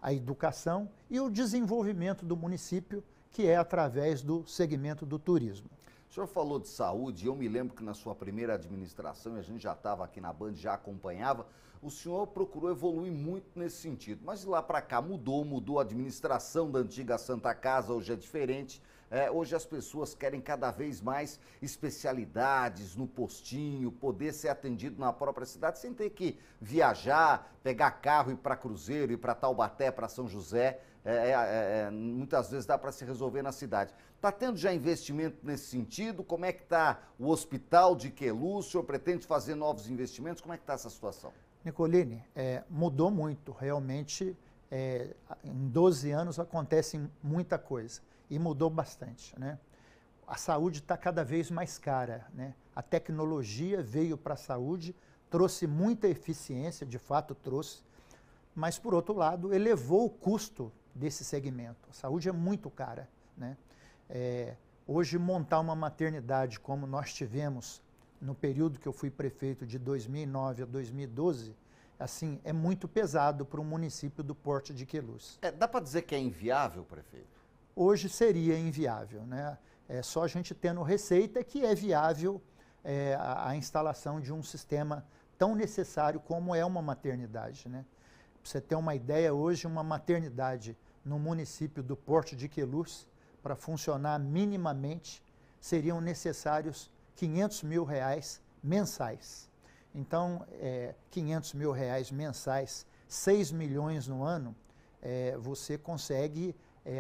a educação e o desenvolvimento do município, que é através do segmento do turismo. O senhor falou de saúde, eu me lembro que na sua primeira administração, e a gente já estava aqui na Band, já acompanhava, o senhor procurou evoluir muito nesse sentido, mas de lá para cá mudou a administração da antiga Santa Casa, hoje é diferente. Hoje as pessoas querem cada vez mais especialidades no postinho, poder ser atendido na própria cidade sem ter que viajar, pegar carro e ir para Cruzeiro, ir para Taubaté, para São José. Muitas vezes dá para se resolver na cidade. Está tendo já investimento nesse sentido? Como é que está o hospital de Queluz? O senhor pretende fazer novos investimentos? Como é que está essa situação? Nicolini, mudou muito. Realmente, em 12 anos acontece muita coisa. E mudou bastante, né? A saúde está cada vez mais cara, né? A tecnologia veio para a saúde, trouxe muita eficiência, de fato trouxe, mas, por outro lado, elevou o custo desse segmento. A saúde é muito cara, né? Hoje, montar uma maternidade como nós tivemos no período que eu fui prefeito, de 2009 a 2012, assim, é muito pesado para um município do porte de Queluz. Dá para dizer que é inviável, prefeito? Hoje seria inviável, né? É só a gente tendo receita que é viável a instalação de um sistema tão necessário como é uma maternidade, né? Para você ter uma ideia, hoje uma maternidade no município do Porto de Queluz, para funcionar minimamente, seriam necessários R$500 mil mensais. Então, R$500 mil mensais, 6 milhões no ano, você consegue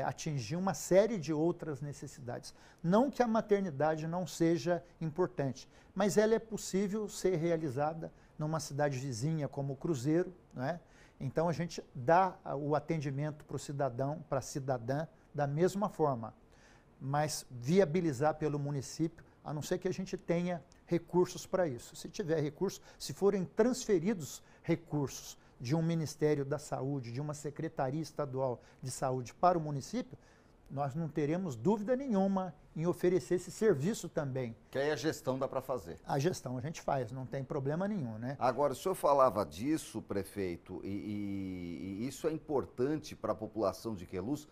atingir uma série de outras necessidades. Não que a maternidade não seja importante, mas ela é possível ser realizada numa cidade vizinha como Cruzeiro, né? Então a gente dá o atendimento para o cidadão, para a cidadã, da mesma forma, mas viabilizar pelo município, a não ser que a gente tenha recursos para isso. Se tiver recursos, se forem transferidos recursos de um Ministério da Saúde, de uma Secretaria Estadual de Saúde para o município, nós não teremos dúvida nenhuma em oferecer esse serviço também. Que aí a gestão dá para fazer. A gestão a gente faz, não tem problema nenhum, né? Agora, o senhor falava disso, prefeito, e isso é importante para a população de Queluz.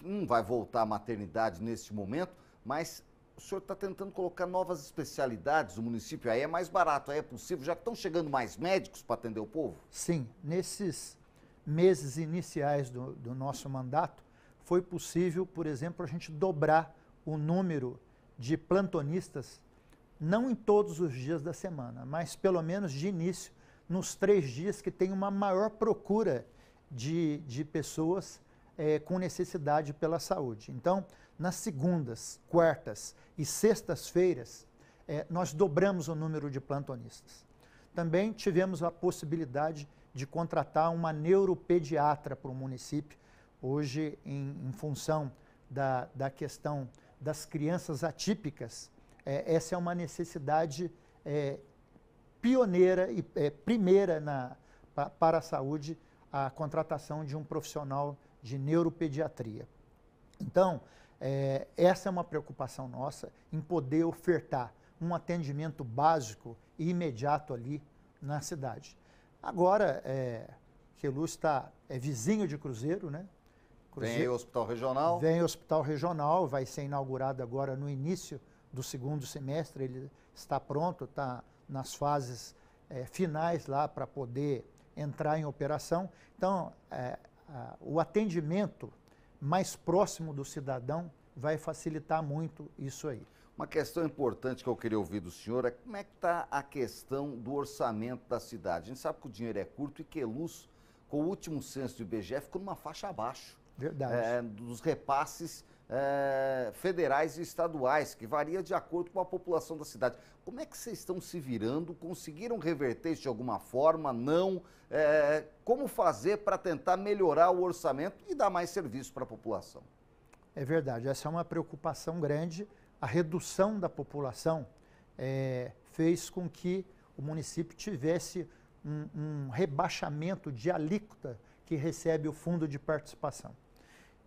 Não vai voltar à maternidade neste momento, mas o senhor está tentando colocar novas especialidades no município. Aí é mais barato, aí é possível, já que estão chegando mais médicos para atender o povo? Sim, nesses meses iniciais do nosso mandato, foi possível, por exemplo, a gente dobrar o número de plantonistas, não em todos os dias da semana, mas pelo menos de início, nos 3 dias que tem uma maior procura de pessoas com necessidade pela saúde. Então, nas segundas, quartas e sextas-feiras, nós dobramos o número de plantonistas. Também tivemos a possibilidade de contratar uma neuropediatra para o município. Hoje, em função da questão das crianças atípicas, essa é uma necessidade pioneira e primeira para a saúde, a contratação de um profissional de neuropediatria. Então, essa é uma preocupação nossa, em poder ofertar um atendimento básico e imediato ali na cidade. Agora, Queluz é vizinho de Cruzeiro, né? Vem aí o Hospital Regional. Vem o Hospital Regional, vai ser inaugurado agora no início do 2º semestre, ele está pronto, está nas fases finais lá para poder entrar em operação. Então, o atendimento mais próximo do cidadão vai facilitar muito isso aí. Uma questão importante que eu queria ouvir do senhor é como é que está a questão do orçamento da cidade. A gente sabe que o dinheiro é curto e Queluz, com o último censo do IBGE, ficou numa faixa abaixo. Verdade. Dos repasses federais e estaduais, que varia de acordo com a população da cidade. Como é que vocês estão se virando? Conseguiram reverter isso de alguma forma? Não? Como fazer para tentar melhorar o orçamento e dar mais serviço para a população? É verdade, essa é uma preocupação grande. A redução da população fez com que o município tivesse um rebaixamento de alíquota que recebe o fundo de participação.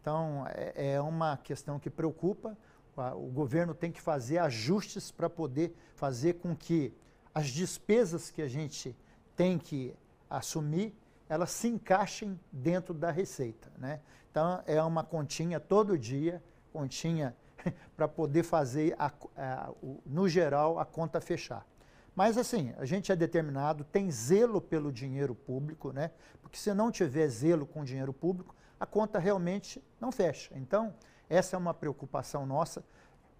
Então, é uma questão que preocupa. O governo tem que fazer ajustes para poder fazer com que as despesas que a gente tem que assumir, elas se encaixem dentro da receita, né? Então, é uma continha todo dia, continha para poder fazer, no geral, a conta fechar. Mas, assim, a gente é determinado, tem zelo pelo dinheiro público, né? Porque se não tiver zelo com o dinheiro público, a conta realmente não fecha. Então, essa é uma preocupação nossa.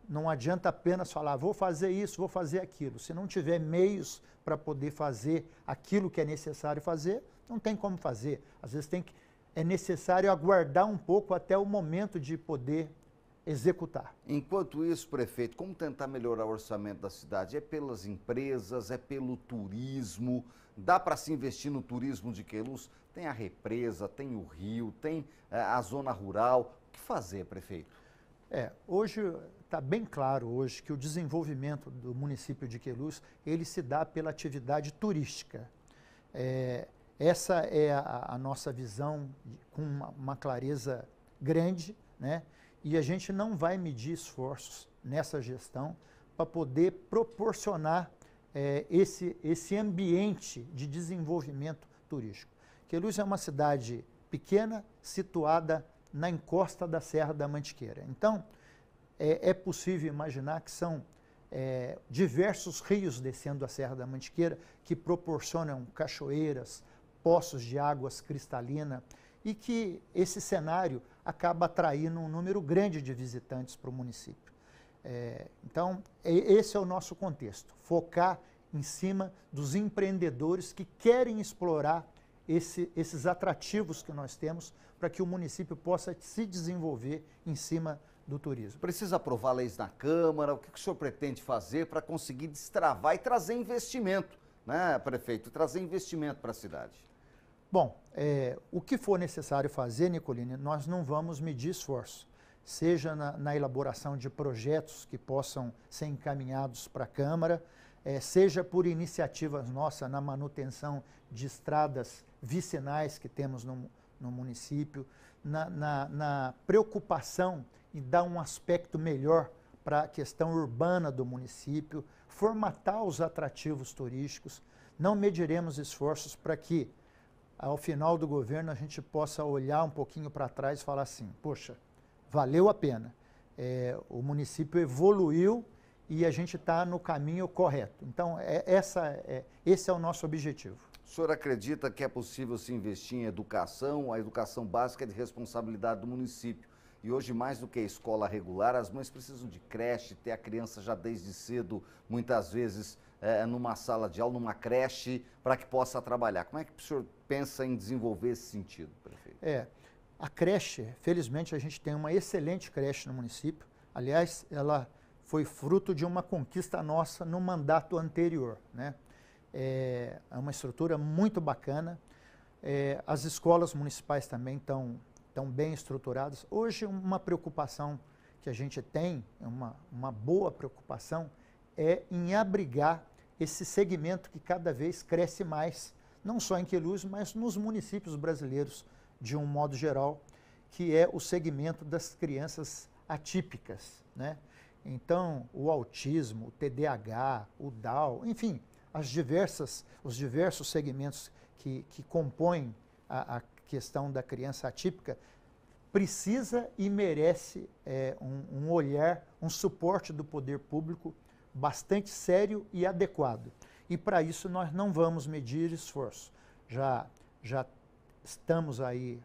Não adianta apenas falar, vou fazer isso, vou fazer aquilo. Se não tiver meios para poder fazer aquilo que é necessário fazer, não tem como fazer. Às vezes é necessário aguardar um pouco até o momento de poder executar. Enquanto isso, prefeito, como tentar melhorar o orçamento da cidade? É pelas empresas, é pelo turismo? Dá para se investir no turismo de Queluz? Tem a represa, tem o rio, tem a zona rural. O que fazer, prefeito? Hoje está bem claro hoje que o desenvolvimento do município de Queluz, ele se dá pela atividade turística. Essa é a nossa visão com uma clareza grande, né? E a gente não vai medir esforços nessa gestão para poder proporcionar esse ambiente de desenvolvimento turístico. Queluz é uma cidade pequena, situada na encosta da Serra da Mantiqueira. Então, é possível imaginar que são diversos rios descendo a Serra da Mantiqueira que proporcionam cachoeiras, poços de águas cristalinas e que esse cenário acaba atraindo um número grande de visitantes para o município. Então, esse é o nosso contexto, focar em cima dos empreendedores que querem explorar esses atrativos que nós temos para que o município possa se desenvolver em cima do turismo. Precisa aprovar leis na Câmara? O que o senhor pretende fazer para conseguir destravar e trazer investimento, né, prefeito? Trazer investimento para a cidade? Bom, o que for necessário fazer, Nicolini, nós não vamos medir esforço, seja na elaboração de projetos que possam ser encaminhados para a Câmara, seja por iniciativas nossas na manutenção de estradas vicinais que temos no município, na preocupação em dar um aspecto melhor para a questão urbana do município, formatar os atrativos turísticos. Não mediremos esforços para que, ao final do governo, a gente possa olhar um pouquinho para trás e falar assim, poxa, valeu a pena. O município evoluiu e a gente está no caminho correto. Então, esse é o nosso objetivo. O senhor acredita que é possível se investir em educação? A educação básica é de responsabilidade do município. E hoje, mais do que a escola regular, as mães precisam de creche, ter a criança já desde cedo, muitas vezes numa sala de aula, numa creche, para que possa trabalhar. Como é que o senhor pensa em desenvolver esse sentido, prefeito? A creche, felizmente, a gente tem uma excelente creche no município. Aliás, ela foi fruto de uma conquista nossa no mandato anterior, né? É uma estrutura muito bacana. As escolas municipais também estão bem estruturadas. Hoje, uma preocupação que a gente tem, uma boa preocupação, é em abrigar esse segmento que cada vez cresce mais, não só em Queluz, mas nos municípios brasileiros, de um modo geral, que é o segmento das crianças atípicas, né? Então, o autismo, o TDAH, o Down, enfim, os diversos segmentos que compõem a questão da criança atípica, precisa e merece um olhar, um suporte do poder público bastante sério e adequado. E para isso nós não vamos medir esforço. Já estamos aí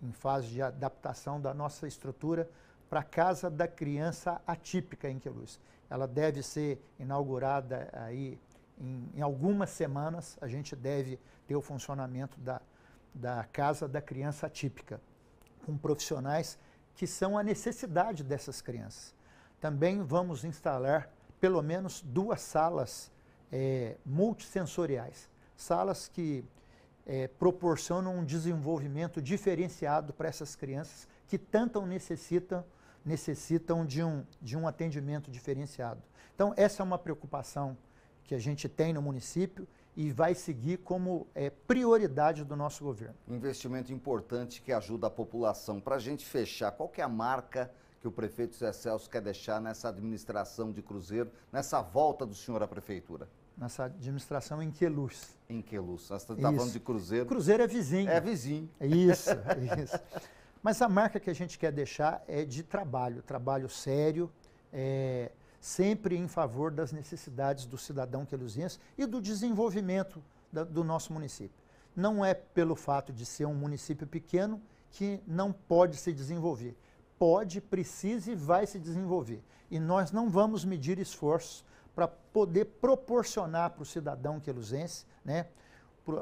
em fase de adaptação da nossa estrutura para a Casa da Criança Atípica em Queluz. Ela deve ser inaugurada aí em algumas semanas. A gente deve ter o funcionamento da Casa da Criança Atípica, com profissionais que são a necessidade dessas crianças. Também vamos instalar pelo menos 2 salas multissensoriais, salas que proporcionam um desenvolvimento diferenciado para essas crianças que tanto necessitam de um atendimento diferenciado. Então, essa é uma preocupação que a gente tem no município e vai seguir como prioridade do nosso governo. Investimento importante que ajuda a população. Para a gente fechar, qual que é a marca que o prefeito Zé Celso quer deixar nessa administração de Cruzeiro, nessa volta do senhor à prefeitura? Nessa administração em Queluz. Em Queluz. Nós estamos falando de Cruzeiro. Cruzeiro é vizinho. É vizinho. Isso. Mas a marca que a gente quer deixar é de trabalho sério, sempre em favor das necessidades do cidadão queluziense e do desenvolvimento do nosso município. Não é pelo fato de ser um município pequeno que não pode se desenvolver. Pode, precisa e vai se desenvolver. E nós não vamos medir esforços para poder proporcionar para o cidadão queluzense, né,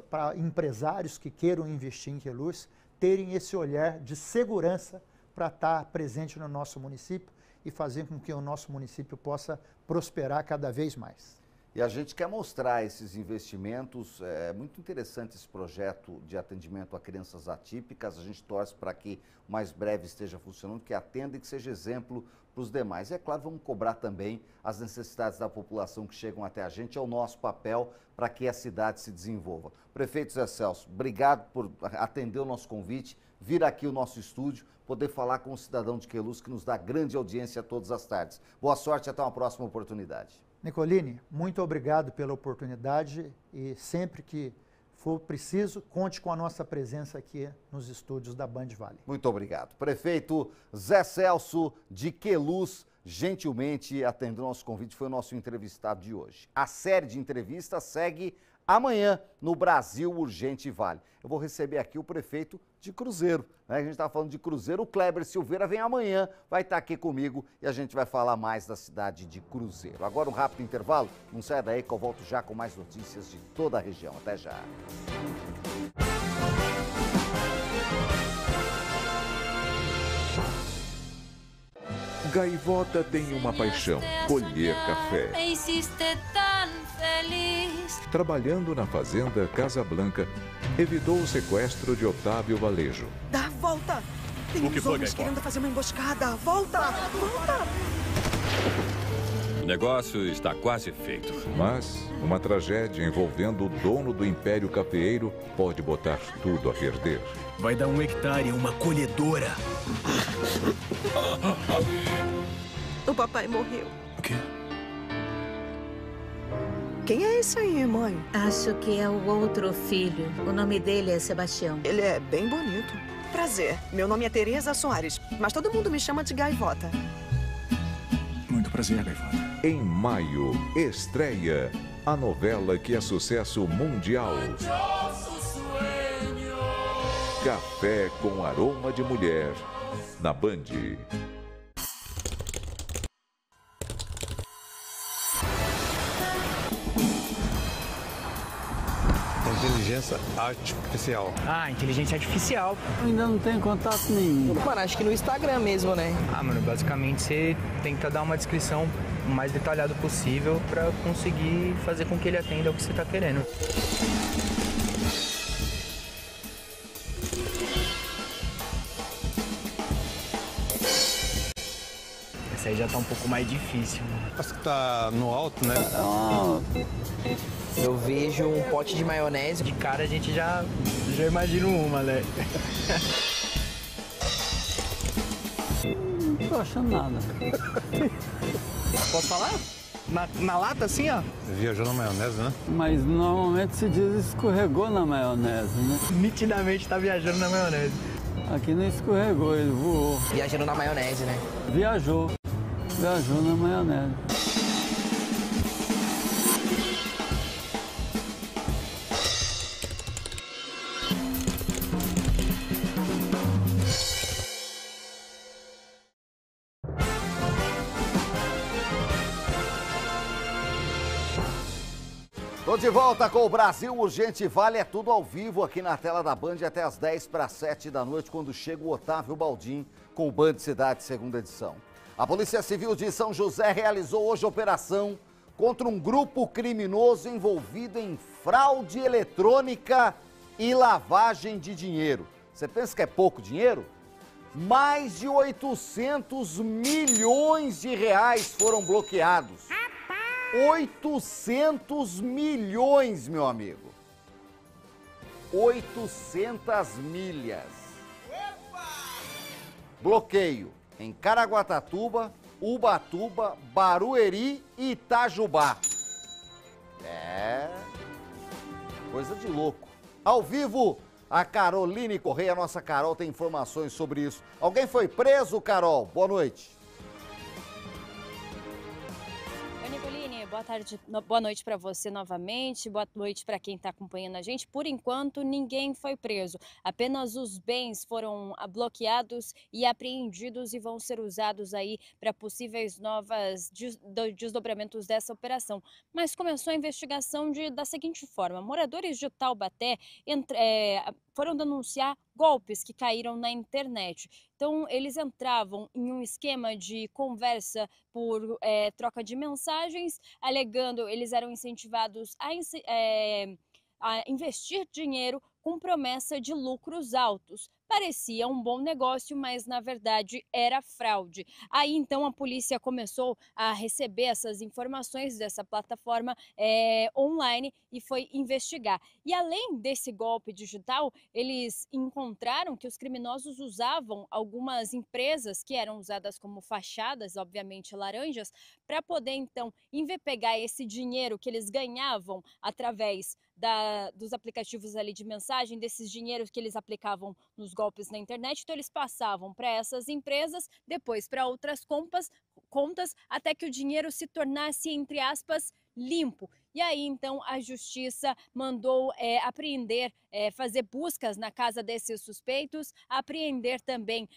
para empresários que queiram investir em Queluz, terem esse olhar de segurança para estar presente no nosso município e fazer com que o nosso município possa prosperar cada vez mais. E a gente quer mostrar esses investimentos. É muito interessante esse projeto de atendimento a crianças atípicas. A gente torce para que o mais breve esteja funcionando, que atenda e que seja exemplo para os demais. E é claro, vamos cobrar também as necessidades da população que chegam até a gente. É o nosso papel para que a cidade se desenvolva. Prefeito Zé Celso, obrigado por atender o nosso convite, vir aqui ao nosso estúdio, poder falar com o cidadão de Queluz, que nos dá grande audiência todas as tardes. Boa sorte e até uma próxima oportunidade. Nicolini, muito obrigado pela oportunidade e sempre que for preciso, conte com a nossa presença aqui nos estúdios da Band Vale. Muito obrigado. Prefeito Zé Celso de Queluz, gentilmente atendendo o nosso convite, foi o nosso entrevistado de hoje. A série de entrevistas segue amanhã no Brasil Urgente Vale. Eu vou receber aqui o prefeito de Cruzeiro, né? A gente está falando de Cruzeiro, o Kleber Silveira vem amanhã, vai estar aqui comigo e a gente vai falar mais da cidade de Cruzeiro. Agora um rápido intervalo, não sai daí que eu volto já com mais notícias de toda a região. Até já. Gaivota tem uma paixão, colher café. Trabalhando na fazenda Casa Blanca, evitou o sequestro de Otávio Valejo. Dá a volta! Tem uns homens querendo fazer uma emboscada. Volta! Volta! negócio está quase feito. Mas uma tragédia envolvendo o dono do Império Cafeeiro pode botar tudo a perder. Vai dar 1 hectare, uma colhedora. O papai morreu. O quê? Quem é esse aí, mãe? Acho que é o outro filho. O nome dele é Sebastião. Ele é bem bonito. Prazer, meu nome é Tereza Soares, mas todo mundo me chama de Gaivota. Muito prazer, Gaivota. Em maio, estreia a novela que é sucesso mundial. Café com Aroma de Mulher, na Band. Inteligência artificial. Ah, inteligência artificial. Ainda não tenho contato nenhum. Mano, acho que no Instagram mesmo, né? Ah, mano, basicamente você tenta dar uma descrição o mais detalhada possível pra conseguir fazer com que ele atenda ao que você tá querendo. Essa aí já tá um pouco mais difícil. Acho que tá no alto, né? Eu vejo um pote de maionese. De cara a gente já imagina uma, né? Não tô achando nada. Posso falar? Na lata assim, ó? Viajou na maionese, né? Mas normalmente se diz escorregou na maionese, né? Nitidamente tá viajando na maionese. Aqui não escorregou, ele voou. Viajando na maionese, né? Viajou na maionese. Tô de volta com o Brasil Urgente Vale, é tudo ao vivo aqui na tela da Band até as 10:07 da noite, quando chega o Otávio Baldim com o Band Cidade, segunda edição. A Polícia Civil de São José realizou hoje operação contra um grupo criminoso envolvido em fraude eletrônica e lavagem de dinheiro. Você pensa que é pouco dinheiro? Mais de 800 milhões de reais foram bloqueados. 800 milhões, meu amigo. 800 milhas. Bloqueio em Caraguatatuba, Ubatuba, Barueri e Itajubá. É coisa de louco. Ao vivo, a Caroline Correia, a nossa Carol, tem informações sobre isso. Alguém foi preso, Carol? Boa noite. Boa tarde, boa noite para você novamente, boa noite para quem está acompanhando a gente. Por enquanto, ninguém foi preso, apenas os bens foram bloqueados e apreendidos e vão ser usados aí para possíveis novas desdobramentos dessa operação. Mas começou a investigação da seguinte forma: moradores de Taubaté foram denunciar golpes que caíram na internet. Então, eles entravam em um esquema de conversa por troca de mensagens, alegando eles eram incentivados a investir dinheiro com promessa de lucros altos. Parecia um bom negócio, mas na verdade era fraude. Aí então a polícia começou a receber essas informações dessa plataforma online e foi investigar. E além desse golpe digital, eles encontraram que os criminosos usavam algumas empresas que eram usadas como fachadas, obviamente laranjas, para poder então pegar esse dinheiro que eles ganhavam através dos aplicativos ali de mensagem, desses dinheiros que eles aplicavam nos golpes na internet. Então eles passavam para essas empresas, depois para outras contas, até que o dinheiro se tornasse, entre aspas, limpo. E aí então a justiça mandou apreender, fazer buscas na casa desses suspeitos, apreender também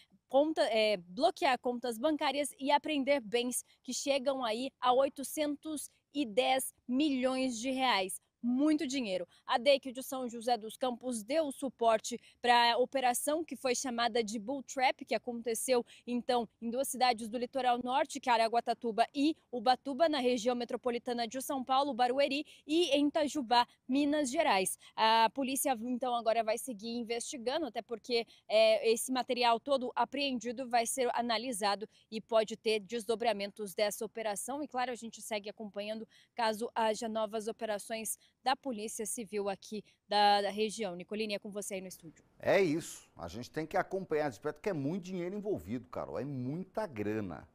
bloquear contas bancárias e apreender bens que chegam aí a 810 milhões de reais. muito dinheiro. A DEIC de São José dos Campos deu suporte para a operação que foi chamada de Bull Trap, que aconteceu então em duas cidades do litoral norte, que é Araguatatuba e Ubatuba, na região metropolitana de São Paulo, Barueri, e em Itajubá, Minas Gerais. A polícia então agora vai seguir investigando, até porque esse material todo apreendido vai ser analisado e pode ter desdobramentos dessa operação. E claro, a gente segue acompanhando caso haja novas operações da Polícia Civil aqui da região. Nicolini, é com você aí no estúdio. É isso, a gente tem que acompanhar de perto, porque é muito dinheiro envolvido, Carol, é muita grana,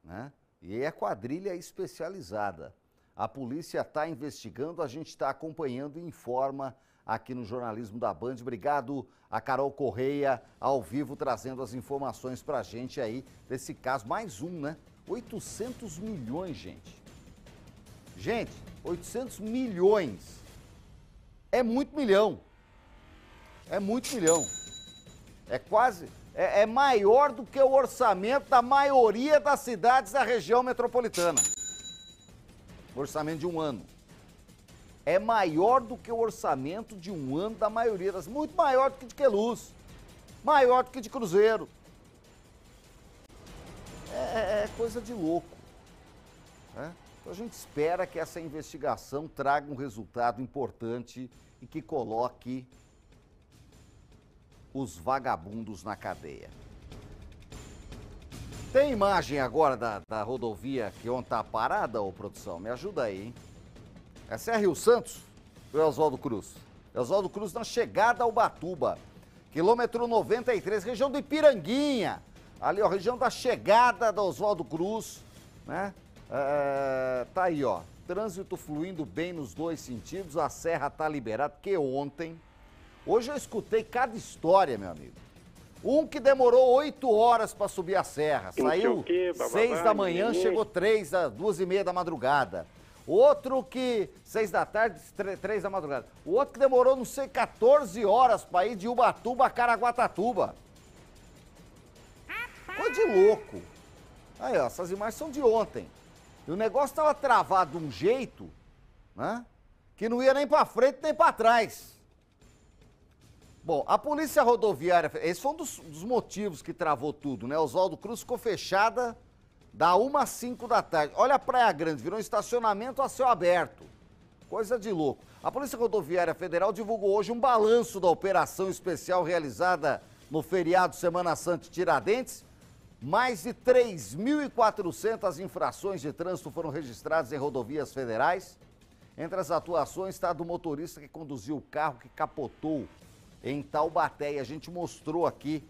né? E é quadrilha especializada. A polícia está investigando, a gente está acompanhando e informa aqui no Jornalismo da Band. Obrigado a Carol Correia, ao vivo, trazendo as informações para a gente aí desse caso. Mais um, né? 800 milhões, gente. Gente, 800 milhões. É muito milhão. É muito milhão. É quase... É maior do que o orçamento da maioria das cidades da região metropolitana. O orçamento de um ano. É maior do que o orçamento de um ano da maioria das... Muito maior do que de Queluz. Maior do que de Cruzeiro. É coisa de louco. Né? Então a gente espera que essa investigação traga um resultado importante e que coloque os vagabundos na cadeia. Tem imagem agora da rodovia que ontem tá parada, ô produção? Me ajuda aí, hein? Essa é a Rio Santos, ou é Oswaldo Cruz? É Oswaldo Cruz na chegada ao Ubatuba, quilômetro 93, região do Ipiranguinha. Ali, ó, região da chegada da Oswaldo Cruz, né? Tá aí, ó, trânsito fluindo bem nos dois sentidos, a serra tá liberada, porque ontem... Hoje eu escutei cada história, meu amigo. Um que demorou 8 horas para subir a serra, saiu 6 da manhã, chegou 2h30 da madrugada. Outro que, 6 da tarde, 3 da madrugada. O outro que demorou, não sei, 14 horas para ir de Ubatuba a Caraguatatuba. Coisa de louco. Aí, ó, essas imagens são de ontem. E o negócio estava travado de um jeito, né, que não ia nem para frente nem para trás. Bom, a Polícia Rodoviária, esse foi um dos motivos que travou tudo, né? Oswaldo Cruz ficou fechada da 1 às 5 da tarde. Olha a Praia Grande, virou um estacionamento a céu aberto. Coisa de louco. A Polícia Rodoviária Federal divulgou hoje um balanço da operação especial realizada no feriado Semana Santa de Tiradentes. Mais de 3.400 infrações de trânsito foram registradas em rodovias federais. Entre as atuações está a do motorista que conduziu o carro que capotou em Taubaté, e a gente mostrou aqui,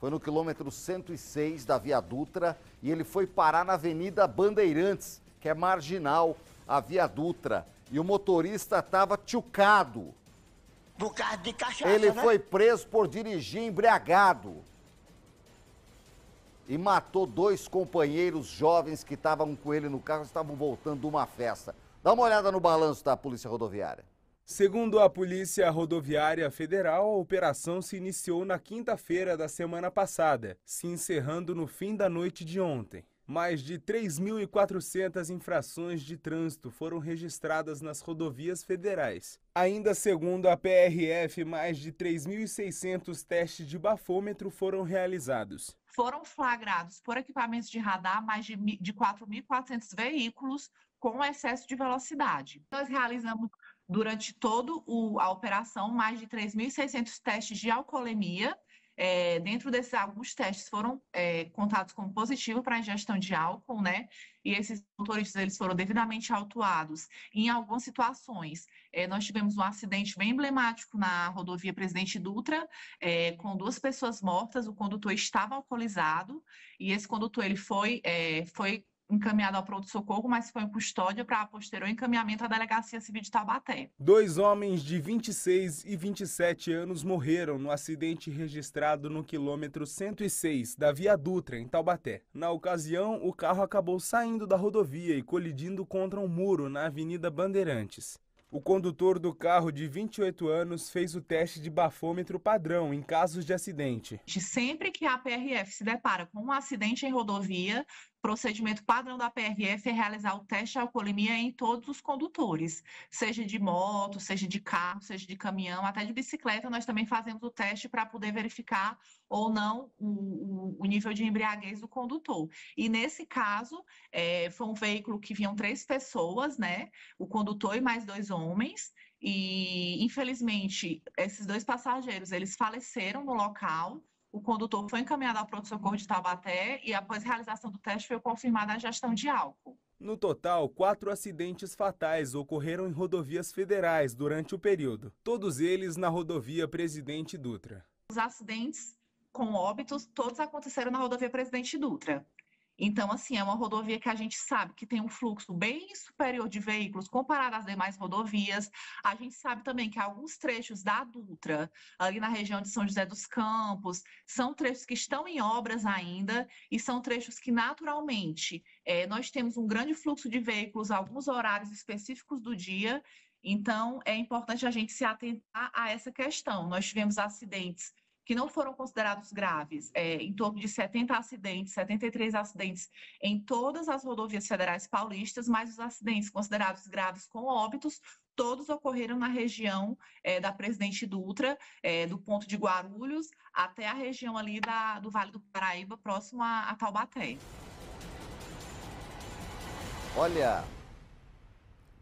foi no quilômetro 106 da Via Dutra, e ele foi parar na Avenida Bandeirantes, que é marginal a Via Dutra, e o motorista estava tchucado. Por causa de cachaça, ele né? foi preso por dirigir embriagado e matou 2 companheiros jovens que estavam com ele no carro, estavam voltando de uma festa. Dá uma olhada no balanço da Polícia Rodoviária. Segundo a Polícia Rodoviária Federal, a operação se iniciou na quinta-feira da semana passada, se encerrando no fim da noite de ontem. Mais de 3.400 infrações de trânsito foram registradas nas rodovias federais. Ainda segundo a PRF, mais de 3.600 testes de bafômetro foram realizados. Foram flagrados por equipamentos de radar mais de 4.400 veículos com excesso de velocidade. Nós realizamos durante toda a operação mais de 3.600 testes de alcoolemia. Dentro desses, alguns testes foram contados como positivo para a ingestão de álcool, né? E esses motoristas eles foram devidamente autuados. Em algumas situações, nós tivemos um acidente bem emblemático na rodovia Presidente Dutra, com 2 pessoas mortas. O condutor estava alcoolizado e esse condutor ele foi encaminhado ao pronto-socorro, mas foi em custódia para posterior encaminhamento à Delegacia Civil de Taubaté. 2 homens de 26 e 27 anos morreram no acidente registrado no quilômetro 106 da Via Dutra, em Taubaté. Na ocasião, o carro acabou saindo da rodovia e colidindo contra um muro na Avenida Bandeirantes. O condutor do carro de 28 anos fez o teste de bafômetro padrão em casos de acidente. Sempre que a PRF se depara com um acidente em rodovia, o procedimento padrão da PRF é realizar o teste de alcoolemia em todos os condutores, seja de moto, seja de carro, seja de caminhão, até de bicicleta, nós também fazemos o teste para poder verificar ou não o nível de embriaguez do condutor. E nesse caso, foi um veículo que vinham 3 pessoas, né? O condutor e mais 2 homens, e infelizmente esses 2 passageiros, eles faleceram no local. O condutor foi encaminhado ao pronto-socorro de Taubaté e após a realização do teste foi confirmada a ingestão de álcool. No total, 4 acidentes fatais ocorreram em rodovias federais durante o período, todos eles na rodovia Presidente Dutra. Os acidentes com óbitos, todos aconteceram na rodovia Presidente Dutra. Então, assim, é uma rodovia que a gente sabe que tem um fluxo bem superior de veículos comparado às demais rodovias. A gente sabe também que alguns trechos da Dutra, ali na região de São José dos Campos, são trechos que estão em obras ainda e são trechos que, naturalmente, nós temos um grande fluxo de veículos a alguns horários específicos do dia. Então, é importante a gente se atentar a essa questão. Nós tivemos acidentes que não foram considerados graves, em torno de 70 acidentes, 73 acidentes em todas as rodovias federais paulistas, mas os acidentes considerados graves com óbitos, todos ocorreram na região da Presidente Dutra, do ponto de Guarulhos até a região ali do Vale do Paraíba, próximo a Taubaté. Olha, a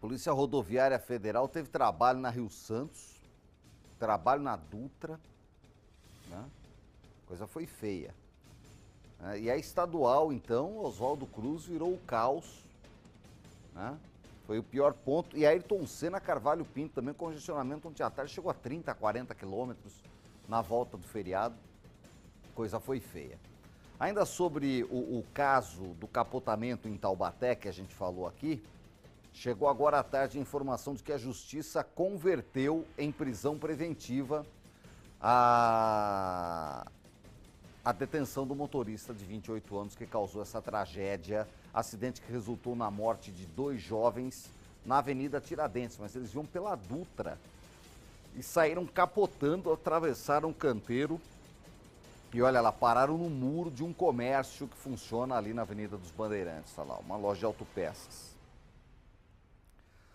Polícia Rodoviária Federal teve trabalho na Rio Santos, trabalho na Dutra, né? Coisa foi feia. E a estadual, então, Oswaldo Cruz virou o caos, né? Foi o pior ponto. E Ayrton Senna, Carvalho Pinto, também congestionamento ontem à tarde, chegou a 30, 40 quilômetros na volta do feriado. Coisa foi feia. Ainda sobre o caso do capotamento em Taubaté, que a gente falou aqui, chegou agora à tarde a informação de que a Justiça converteu em prisão preventiva a detenção do motorista de 28 anos que causou essa tragédia, acidente que resultou na morte de 2 jovens na Avenida Tiradentes, mas eles iam pela Dutra e saíram capotando, atravessaram um canteiro e olha lá, pararam no muro de um comércio que funciona ali na Avenida dos Bandeirantes, tá lá, uma loja de autopeças.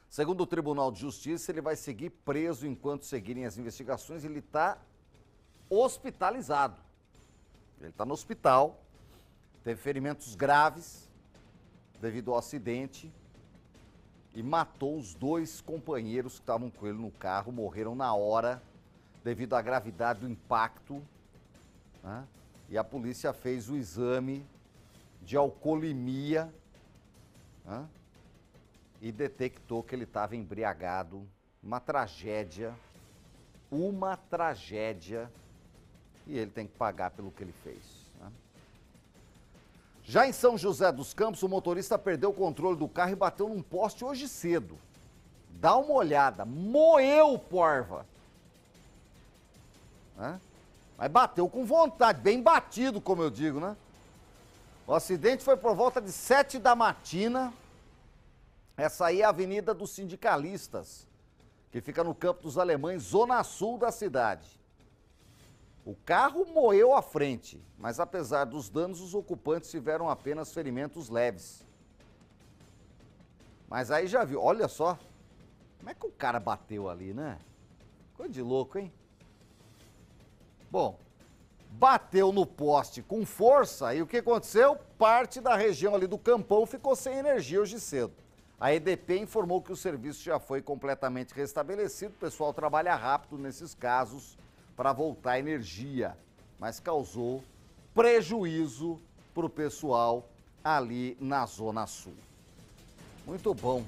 Segundo o Tribunal de Justiça, ele vai seguir preso enquanto seguirem as investigações. Ele está hospitalizado. Ele está no hospital, teve ferimentos graves devido ao acidente e matou os 2 companheiros que estavam com ele no carro, morreram na hora devido à gravidade do impacto, né? E a polícia fez o exame de alcoolemia, né? E detectou que ele estava embriagado. Uma tragédia, e ele tem que pagar pelo que ele fez, né? Já em São José dos Campos, o motorista perdeu o controle do carro e bateu num poste hoje cedo. Dá uma olhada, moeu, porva, né? Mas bateu com vontade, bem batido, como eu digo, né? O acidente foi por volta de 7 da matina. Essa aí é a Avenida dos Sindicalistas, que fica no Campo dos Alemães, zona sul da cidade. O carro moeu a frente, mas apesar dos danos, os ocupantes tiveram apenas ferimentos leves. Mas aí já viu, olha só, como é que o cara bateu ali, né? Coisa de louco, hein? Bom, bateu no poste com força e o que aconteceu? Parte da região ali do Campão ficou sem energia hoje cedo. A EDP informou que o serviço já foi completamente restabelecido. O pessoal trabalha rápido nesses casos para voltar a energia, mas causou prejuízo para o pessoal ali na Zona Sul. Muito bom.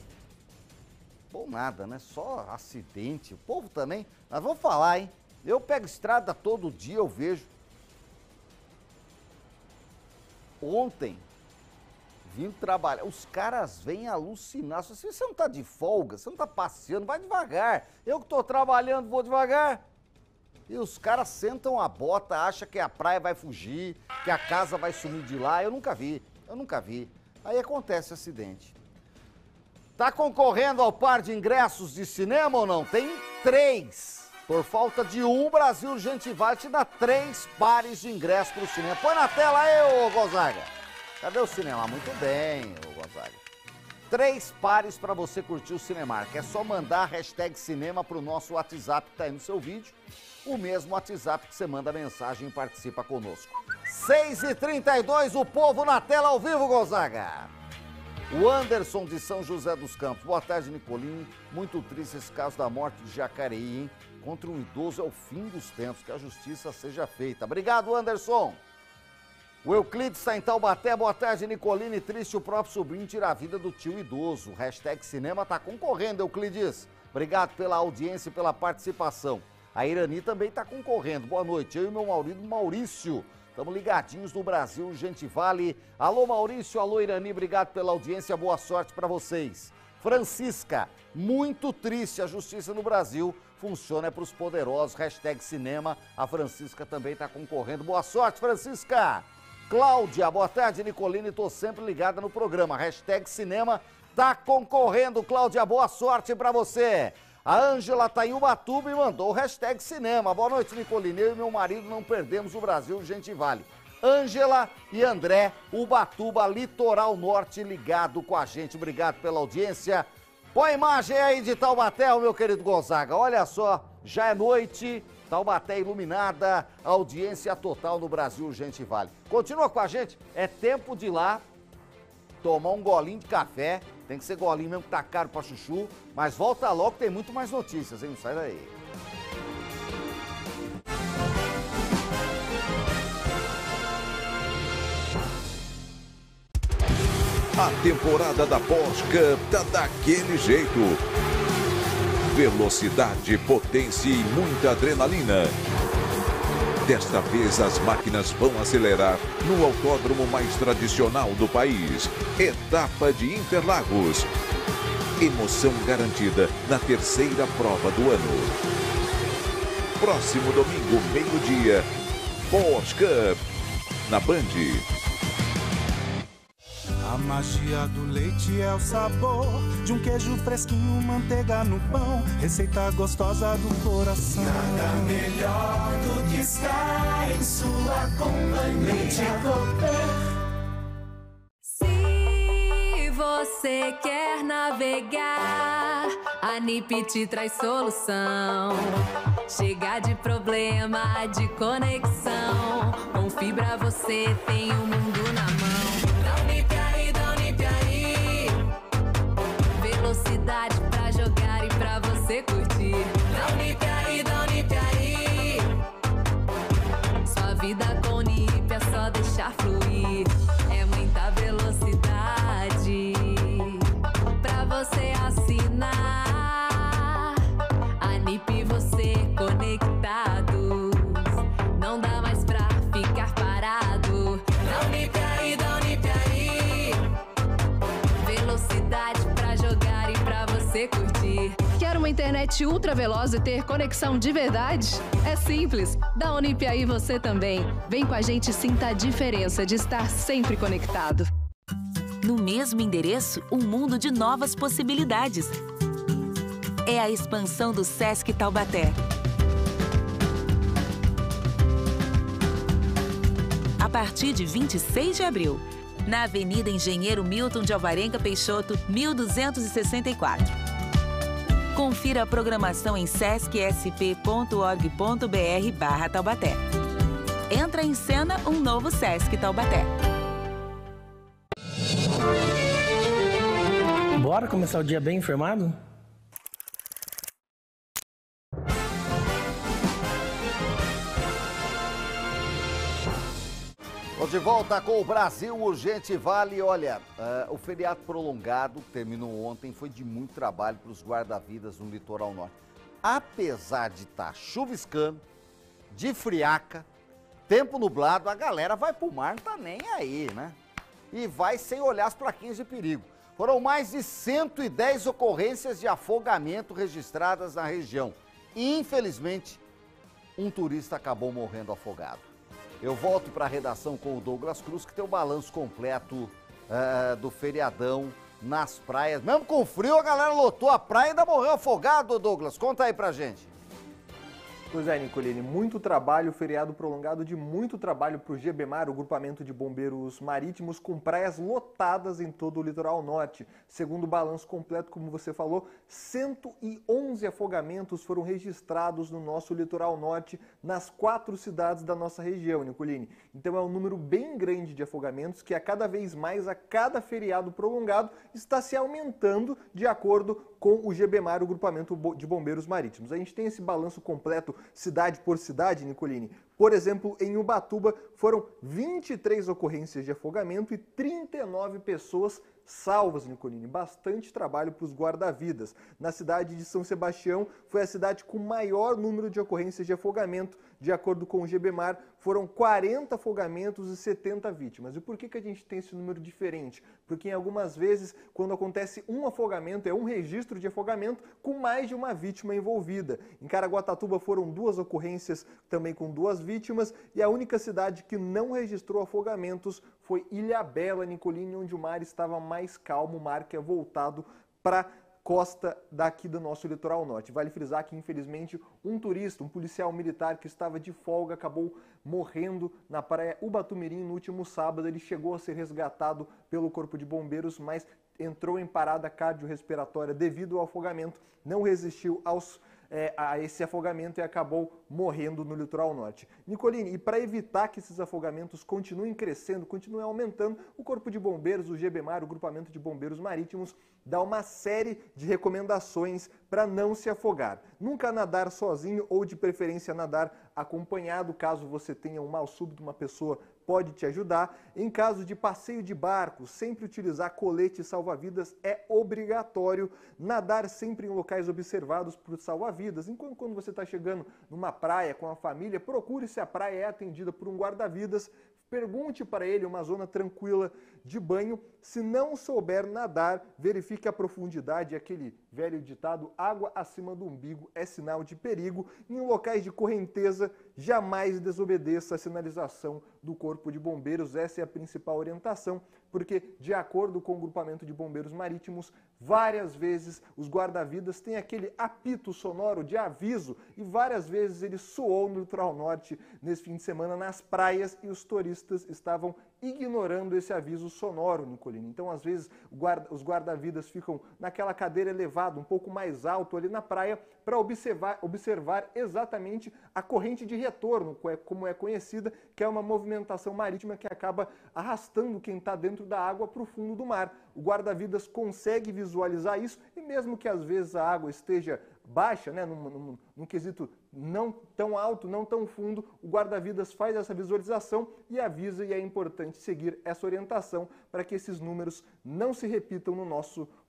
Bom nada, né? Só acidente. O povo também. Mas vamos falar, hein? Eu pego estrada todo dia, eu vejo. Ontem, vim trabalhar, os caras vêm alucinar. Se você não tá de folga, você não tá passeando, vai devagar. Eu que tô trabalhando, vou devagar. E os caras sentam a bota, acham que a praia vai fugir, que a casa vai sumir de lá. Eu nunca vi. Aí acontece acidente. Tá concorrendo ao par de ingressos de cinema ou não? Tem 3. Por falta de um, Brasil Urgente Vale te dá 3 pares de ingressos pro cinema. Põe na tela aí, ô Gonzaga. Cadê o cinema? Muito bem, ô Gonzaga. 3 pares para você curtir o Cinemark. É só mandar a hashtag cinema pro nosso WhatsApp que tá aí no seu vídeo. O mesmo WhatsApp que você manda mensagem e participa conosco. 6h32, o povo na tela ao vivo, Gonzaga. O Anderson de São José dos Campos. Boa tarde, Nicolini. Muito triste esse caso da morte de Jacareí, hein? Contra um idoso é o fim dos tempos. Que a justiça seja feita. Obrigado, Anderson. O Euclides está em Taubaté. Boa tarde, Nicolini. Triste o próprio sobrinho tirar a vida do tio idoso. Hashtag cinema tá concorrendo, Euclides. Obrigado pela audiência e pela participação. A Irani também está concorrendo. Boa noite. Eu e meu marido Maurício. Estamos ligadinhos no Brasil Urgente Vale. Alô, Maurício. Alô, Irani. Obrigado pela audiência. Boa sorte para vocês. Francisca, muito triste. A justiça no Brasil funciona para os poderosos. Hashtag cinema. A Francisca também está concorrendo. Boa sorte, Francisca. Cláudia, boa tarde, Nicolini. Estou sempre ligada no programa. Hashtag cinema está concorrendo. Cláudia, boa sorte para você. A Ângela tá em Ubatuba e mandou o hashtag cinema. Boa noite, Nicolini. Eu e meu marido não perdemos o Brasil Urgente Vale. Ângela e André, Ubatuba, Litoral Norte, ligado com a gente. Obrigado pela audiência. Põe a imagem aí de Taubaté, meu querido Gonzaga. Olha só, já é noite, Taubaté iluminada, audiência total no Brasil Urgente Vale. Continua com a gente, é tempo de ir lá tomar um golinho de café. Tem que ser golinho mesmo que tá caro pra chuchu. Mas volta logo, tem muito mais notícias, hein? Não sai daí. A temporada da Porsche Cup tá daquele jeito. Velocidade, potência e muita adrenalina. Desta vez as máquinas vão acelerar no autódromo mais tradicional do país, Etapa de Interlagos. Emoção garantida na terceira prova do ano. Próximo domingo, meio-dia, Porsche Cup, na Band. A magia do leite é o sabor de um queijo fresquinho, manteiga no pão, receita gostosa do coração. Nada melhor do que estar em sua companhia. Se você quer navegar, a NIP te traz solução. Chega de problema de conexão, com fibra você tem o mundo na mão. Velocidade pra jogar e pra você curtir. Dá Unip aí. Sua vida com Unip é só deixar fluir. É muita velocidade pra você assinar. A NIP você conectados. Não dá mais pra ficar parado. Dá Unip aí. Velocidade pra jogar e pra você curtir. Quer uma internet ultra veloz e ter conexão de verdade? É simples. Da Unip aí você também. Vem com a gente e sinta a diferença de estar sempre conectado. No mesmo endereço, um mundo de novas possibilidades. É a expansão do Sesc Taubaté. A partir de 26 de abril, na Avenida Engenheiro Milton de Alvarenga Peixoto, 1264. Confira a programação em sescsp.org.br/Taubaté. Entra em cena um novo Sesc Taubaté. Bora começar o dia bem informado? De volta com o Brasil Urgente Vale. Olha, o feriado prolongado que terminou ontem foi de muito trabalho para os guarda-vidas no litoral norte. Apesar de estar chuviscando, de friaca, tempo nublado, a galera vai pro mar, não tá nem aí, né? E vai sem olhar as plaquinhas de perigo. Foram mais de 110 ocorrências de afogamento registradas na região. E, infelizmente, um turista acabou morrendo afogado. Eu volto para a redação com o Douglas Cruz, que tem o balanço completo do feriadão nas praias. Mesmo com frio, a galera lotou a praia e ainda morreu afogado, Douglas. Conta aí pra gente. Pois é, Nicolini, muito trabalho, feriado prolongado de muito trabalho para o GBMAR, o Grupamento de Bombeiros Marítimos, com praias lotadas em todo o litoral norte. Segundo o balanço completo, como você falou, 111 afogamentos foram registrados no nosso litoral norte, nas 4 cidades da nossa região, Nicolini. Então é um número bem grande de afogamentos que a cada vez mais, a cada feriado prolongado, está se aumentando de acordo com o GBMAR, o Grupamento de Bombeiros Marítimos. A gente tem esse balanço completo cidade por cidade, Nicolini. Por exemplo, em Ubatuba foram 23 ocorrências de afogamento e 39 pessoas salvas, Nicolini. Bastante trabalho para os guarda-vidas. Na cidade de São Sebastião, foi a cidade com maior número de ocorrências de afogamento. De acordo com o GBMAR, foram 40 afogamentos e 70 vítimas. E por que a gente tem esse número diferente? Porque em algumas vezes, quando acontece um afogamento, é um registro de afogamento com mais de uma vítima envolvida. Em Caraguatatuba foram 2 ocorrências também com 2 vítimas e a única cidade que não registrou afogamentos foi Ilhabela, Nicolini, onde o mar estava mais calmo, o mar que é voltado para costa daqui do nosso litoral norte. Vale frisar que, infelizmente, um turista, um policial militar que estava de folga, acabou morrendo na praia Ubatumirim no último sábado. Ele chegou a ser resgatado pelo Corpo de Bombeiros, mas entrou em parada cardiorrespiratória devido ao afogamento, não resistiu a esse afogamento e acabou morrendo no litoral norte. Nicolini, e para evitar que esses afogamentos continuem crescendo, continuem aumentando, o Corpo de Bombeiros, o GBMAR, o Grupamento de Bombeiros Marítimos, dá uma série de recomendações para não se afogar. Nunca nadar sozinho ou, de preferência, nadar acompanhado. Caso você tenha um mal súbito, uma pessoa pode te ajudar. Em caso de passeio de barco, sempre utilizar colete salva-vidas é obrigatório. Nadar sempre em locais observados por salva-vidas. Enquanto quando você está chegando numa praia com a família, procure se a praia é atendida por um guarda-vidas. Pergunte para ele uma zona tranquila de banho. Se não souber nadar, verifique a profundidade. Aquele velho ditado, água acima do umbigo é sinal de perigo. Em locais de correnteza, jamais desobedeça a sinalização do Corpo de Bombeiros. Essa é a principal orientação, porque, de acordo com o Grupamento de Bombeiros Marítimos, várias vezes os guarda-vidas têm aquele apito sonoro de aviso e várias vezes ele soou no litoral norte nesse fim de semana nas praias e os turistas estavam ignorando esse aviso sonoro, Nicolini. Então, às vezes, os guarda-vidas ficam naquela cadeira elevada, um pouco mais alto ali na praia, para observar exatamente a corrente de retorno, como é conhecida, que é uma movimentação marítima que acaba arrastando quem está dentro da água para o fundo do mar. O guarda-vidas consegue visualizar isso e mesmo que às vezes a água esteja baixa, né, num quesito não tão alto, não tão fundo, o guarda-vidas faz essa visualização e avisa, e é importante seguir essa orientação para que esses números não se repitam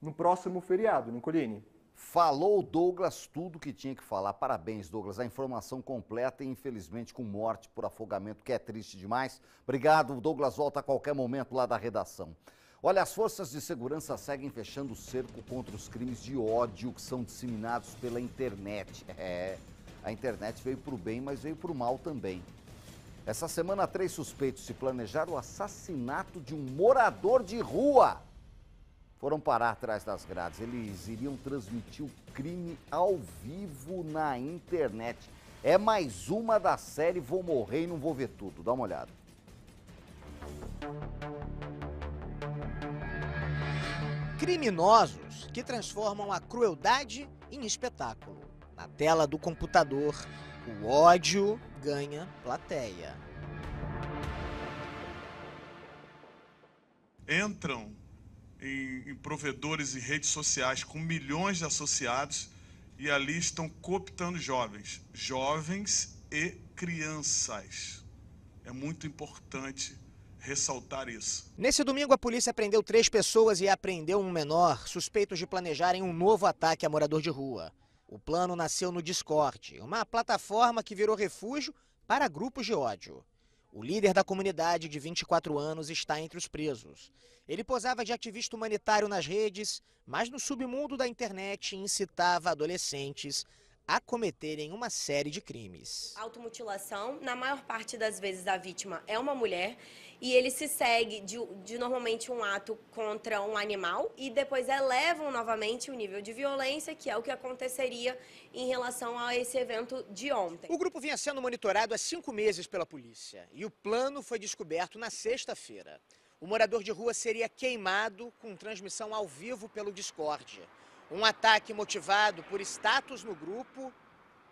no próximo feriado, Nicolini. Falou Douglas tudo que tinha que falar. Parabéns, Douglas. A informação completa e, infelizmente, com morte por afogamento, que é triste demais. Obrigado, Douglas. Volta a qualquer momento lá da redação. Olha, as forças de segurança seguem fechando o cerco contra os crimes de ódio que são disseminados pela internet. A internet veio para o bem, mas veio para o mal também. Essa semana, 3 suspeitos se planejaram o assassinato de um morador de rua. Foram parar atrás das grades. Eles iriam transmitir o crime ao vivo na internet. É mais uma da série Vou Morrer e Não Vou Ver Tudo. Dá uma olhada. Criminosos que transformam a crueldade em espetáculo. Na tela do computador, o ódio ganha plateia. Entram em provedores e redes sociais com milhões de associados e ali estão cooptando jovens e crianças. É muito importante ressaltar isso. Nesse domingo, a polícia prendeu 3 pessoas e apreendeu um menor, suspeitos de planejarem um novo ataque a morador de rua. O plano nasceu no Discord, uma plataforma que virou refúgio para grupos de ódio. O líder da comunidade, de 24 anos, está entre os presos. Ele posava de ativista humanitário nas redes, mas no submundo da internet incitava adolescentes a cometerem uma série de crimes. Automutilação, na maior parte das vezes a vítima é uma mulher e ele se segue de normalmente um ato contra um animal e depois elevam novamente o nível de violência, que é o que aconteceria em relação a esse evento de ontem. O grupo vinha sendo monitorado há 5 meses pela polícia e o plano foi descoberto na sexta-feira. O morador de rua seria queimado com transmissão ao vivo pelo Discord. Um ataque motivado por status no grupo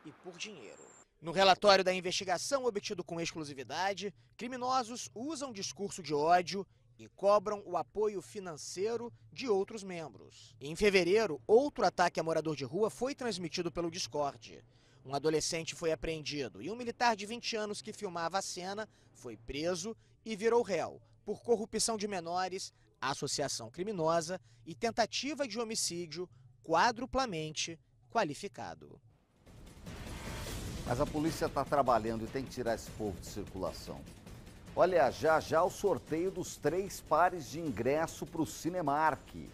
e por dinheiro. No relatório da investigação obtido com exclusividade, criminosos usam discurso de ódio e cobram o apoio financeiro de outros membros. Em fevereiro, outro ataque a morador de rua foi transmitido pelo Discord. Um adolescente foi apreendido e um militar de 20 anos que filmava a cena foi preso e virou réu por corrupção de menores, associação criminosa e tentativa de homicídio quadruplamente qualificado. Mas a polícia está trabalhando e tem que tirar esse povo de circulação. Olha, já o sorteio dos 3 pares de ingresso para o Cinemark.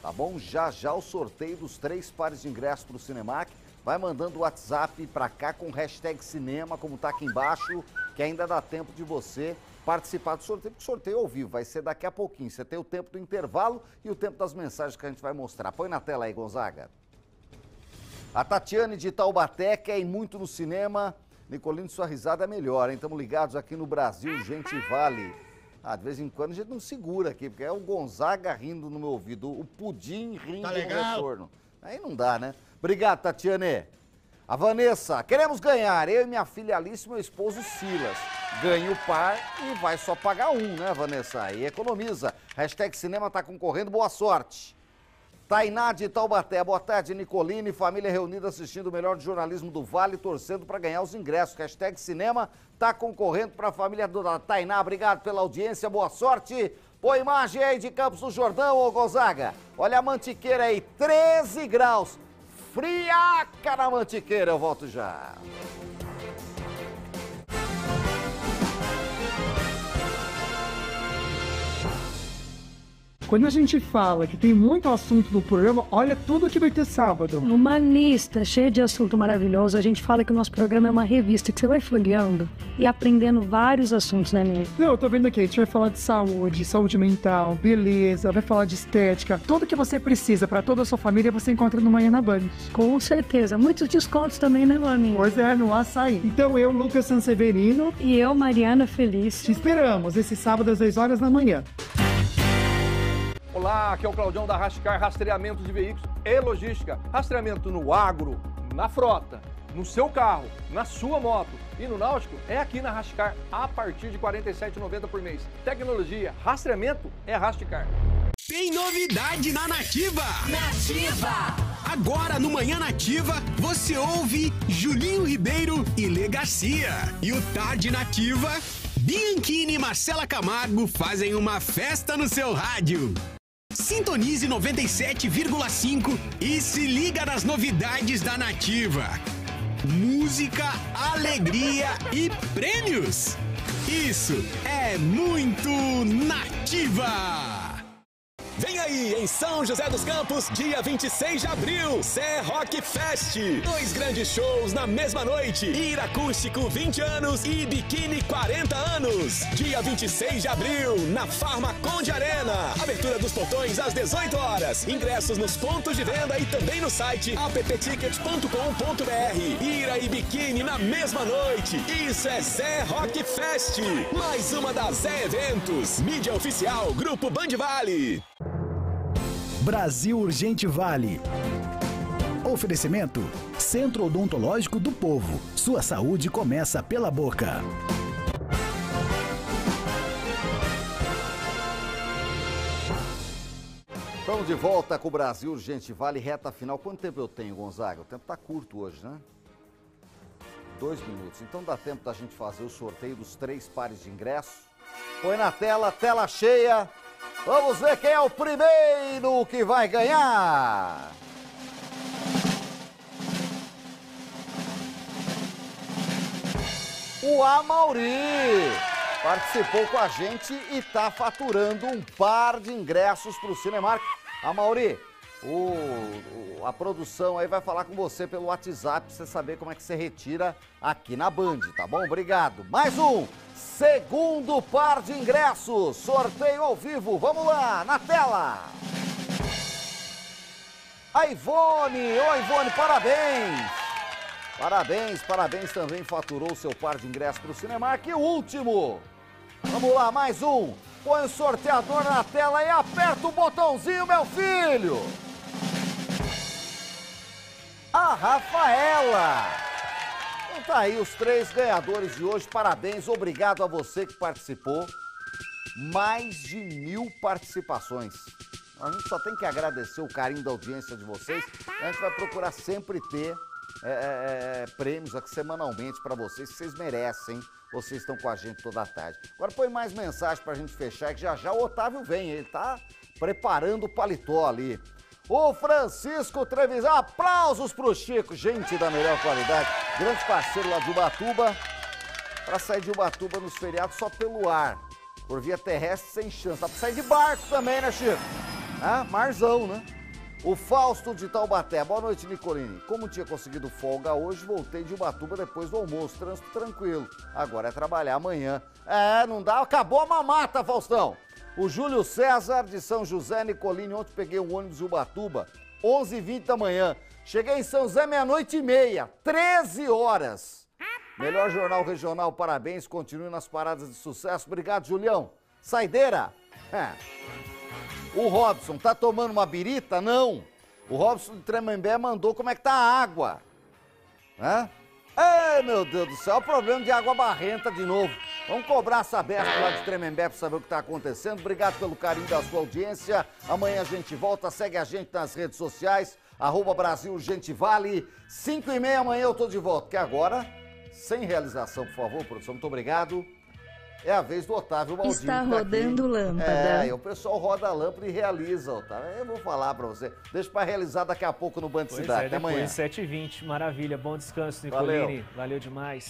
Tá bom? Já o sorteio dos 3 pares de ingresso para o Cinemark. Vai mandando o WhatsApp para cá com hashtag cinema, como tá aqui embaixo, que ainda dá tempo de você participar do sorteio, porque o sorteio ao vivo vai ser daqui a pouquinho. Você tem o tempo do intervalo e o tempo das mensagens que a gente vai mostrar. Põe na tela aí, Gonzaga. A Tatiane de Taubaté quer ir muito no cinema. Nicolino, sua risada é melhor, hein? Estamos ligados aqui no Brasil, gente vale. Ah, de vez em quando a gente não segura aqui, porque é o Gonzaga rindo no meu ouvido, o Pudim rindo no retorno. Aí não dá, né? Obrigado, Tatiane. A Vanessa, queremos ganhar, eu e minha filha Alice e meu esposo Silas. Ganha o par e vai só pagar um, né, Vanessa? Aí economiza. Hashtag cinema tá concorrendo, boa sorte. Tainá de Taubaté, boa tarde, Nicolini, família reunida assistindo o melhor de jornalismo do Vale, torcendo para ganhar os ingressos. Hashtag cinema tá concorrendo para a família da Tainá, obrigado pela audiência, boa sorte. Põe imagem aí de Campos do Jordão, ô Gonzaga. Olha a Mantiqueira aí, 13 graus. Friaca na Mantiqueira, eu volto já. Quando a gente fala que tem muito assunto no programa, olha tudo que vai ter sábado. Uma lista cheia de assunto maravilhoso. A gente fala que o nosso programa é uma revista que você vai folheando e aprendendo vários assuntos, né, menino? Não, eu tô vendo aqui, a gente vai falar de saúde, saúde mental, beleza, vai falar de estética. Tudo que você precisa para toda a sua família você encontra no Manhã na Band. Com certeza. Muitos descontos também, né, Lani? Pois é, no açaí. Então eu, Lucas Sanseverino. E eu, Mariana Feliz. Te esperamos esse sábado às 10 horas da manhã. Olá, aqui é o Claudião da Rastcar, rastreamento de veículos e logística. Rastreamento no agro, na frota, no seu carro, na sua moto e no náutico é aqui na Rastcar a partir de R$ 47,90 por mês. Tecnologia, rastreamento é Rastcar. Tem novidade na Nativa! Nativa! Agora no Manhã Nativa, você ouve Julinho Ribeiro e Lê Garcia. E o Tarde Nativa, Bianchini e Marcela Camargo fazem uma festa no seu rádio. Sintonize 97,5 e se liga nas novidades da Nativa. Música, alegria e prêmios. Isso é muito Nativa! Vem aí, em São José dos Campos, dia 26 de abril, Sé Rock Fest. 2 grandes shows na mesma noite. Ira Acústico 20 anos e Biquíni 40 anos. Dia 26 de abril, na Farma Conde Arena. Abertura dos portões às 18 horas. Ingressos nos pontos de venda e também no site apptickets.com.br. Ira e Biquíni na mesma noite. Isso é Sé Rock Fest. Mais uma das Zé Eventos. Mídia oficial, Grupo Band Vale. Brasil Urgente Vale. Oferecimento: Centro Odontológico do Povo. Sua saúde começa pela boca. Estamos de volta com o Brasil Urgente Vale, reta final. Quanto tempo eu tenho, Gonzaga? O tempo tá curto hoje, né? 2 minutos. Então dá tempo da gente fazer o sorteio dos 3 pares de ingressos. Põe na tela, tela cheia. Vamos ver quem é o primeiro que vai ganhar. O Amauri participou com a gente e está faturando um par de ingressos para o Cinemark. Amauri, A produção aí vai falar com você pelo WhatsApp pra você saber como é que você retira aqui na Band, tá bom? Obrigado. Mais um segundo par de ingressos. Sorteio ao vivo. Vamos lá, na tela. A Ivone. Ô, Ivone, parabéns. Parabéns também. Faturou o seu par de ingressos pro Cinemark. E o último. Vamos lá, mais um. Põe o sorteador na tela e aperta o botãozinho, meu filho. A Rafaela. Então tá aí os 3 ganhadores de hoje. Parabéns, obrigado a você que participou. Mais de 1000 participações. A gente só tem que agradecer o carinho da audiência de vocês. A gente vai procurar sempre ter prêmios aqui semanalmente para vocês, que vocês merecem. Vocês estão com a gente toda a tarde. Agora põe mais mensagem pra gente fechar, que já o Otávio vem. Ele tá preparando o paletó ali. O Francisco Trevisan, aplausos pro Chico, gente da melhor qualidade, grande parceiro lá de Ubatuba, para sair de Ubatuba nos feriados só pelo ar, por via terrestre sem chance, dá pra sair de barco também, né, Chico? Marzão, né? O Fausto de Taubaté, boa noite, Nicolini. Como tinha conseguido folga hoje, voltei de Ubatuba depois do almoço, trânsito tranquilo, agora é trabalhar amanhã. Não dá, acabou a mamata, Faustão. O Júlio César de São José, Nicolini, ontem peguei um ônibus de Ubatuba, 11h20 da manhã. Cheguei em São José meia-noite e meia, 13 horas. Melhor jornal regional, parabéns, continue nas paradas de sucesso. Obrigado, Julião. Saideira. O Robson, tá tomando uma birita? Não. O Robson de Tremembé mandou como é que tá a água. Ai, meu Deus do céu, o problema de água barrenta de novo. Vamos cobrar a Sabesp lá de Tremembé para saber o que está acontecendo. Obrigado pelo carinho da sua audiência. Amanhã a gente volta, segue a gente nas redes sociais, @Brasil Gente Vale. 5h30 amanhã eu tô de volta, que agora, sem realização, por favor, produção, muito obrigado. É a vez do Otávio Baldini. Está rodando lâmpada. O pessoal roda a lâmpada e realiza, Otávio. Eu vou falar pra você. Deixa pra realizar daqui a pouco no Band Cidade. Até amanhã. 7h20, maravilha. Bom descanso, Nicolini. Valeu demais.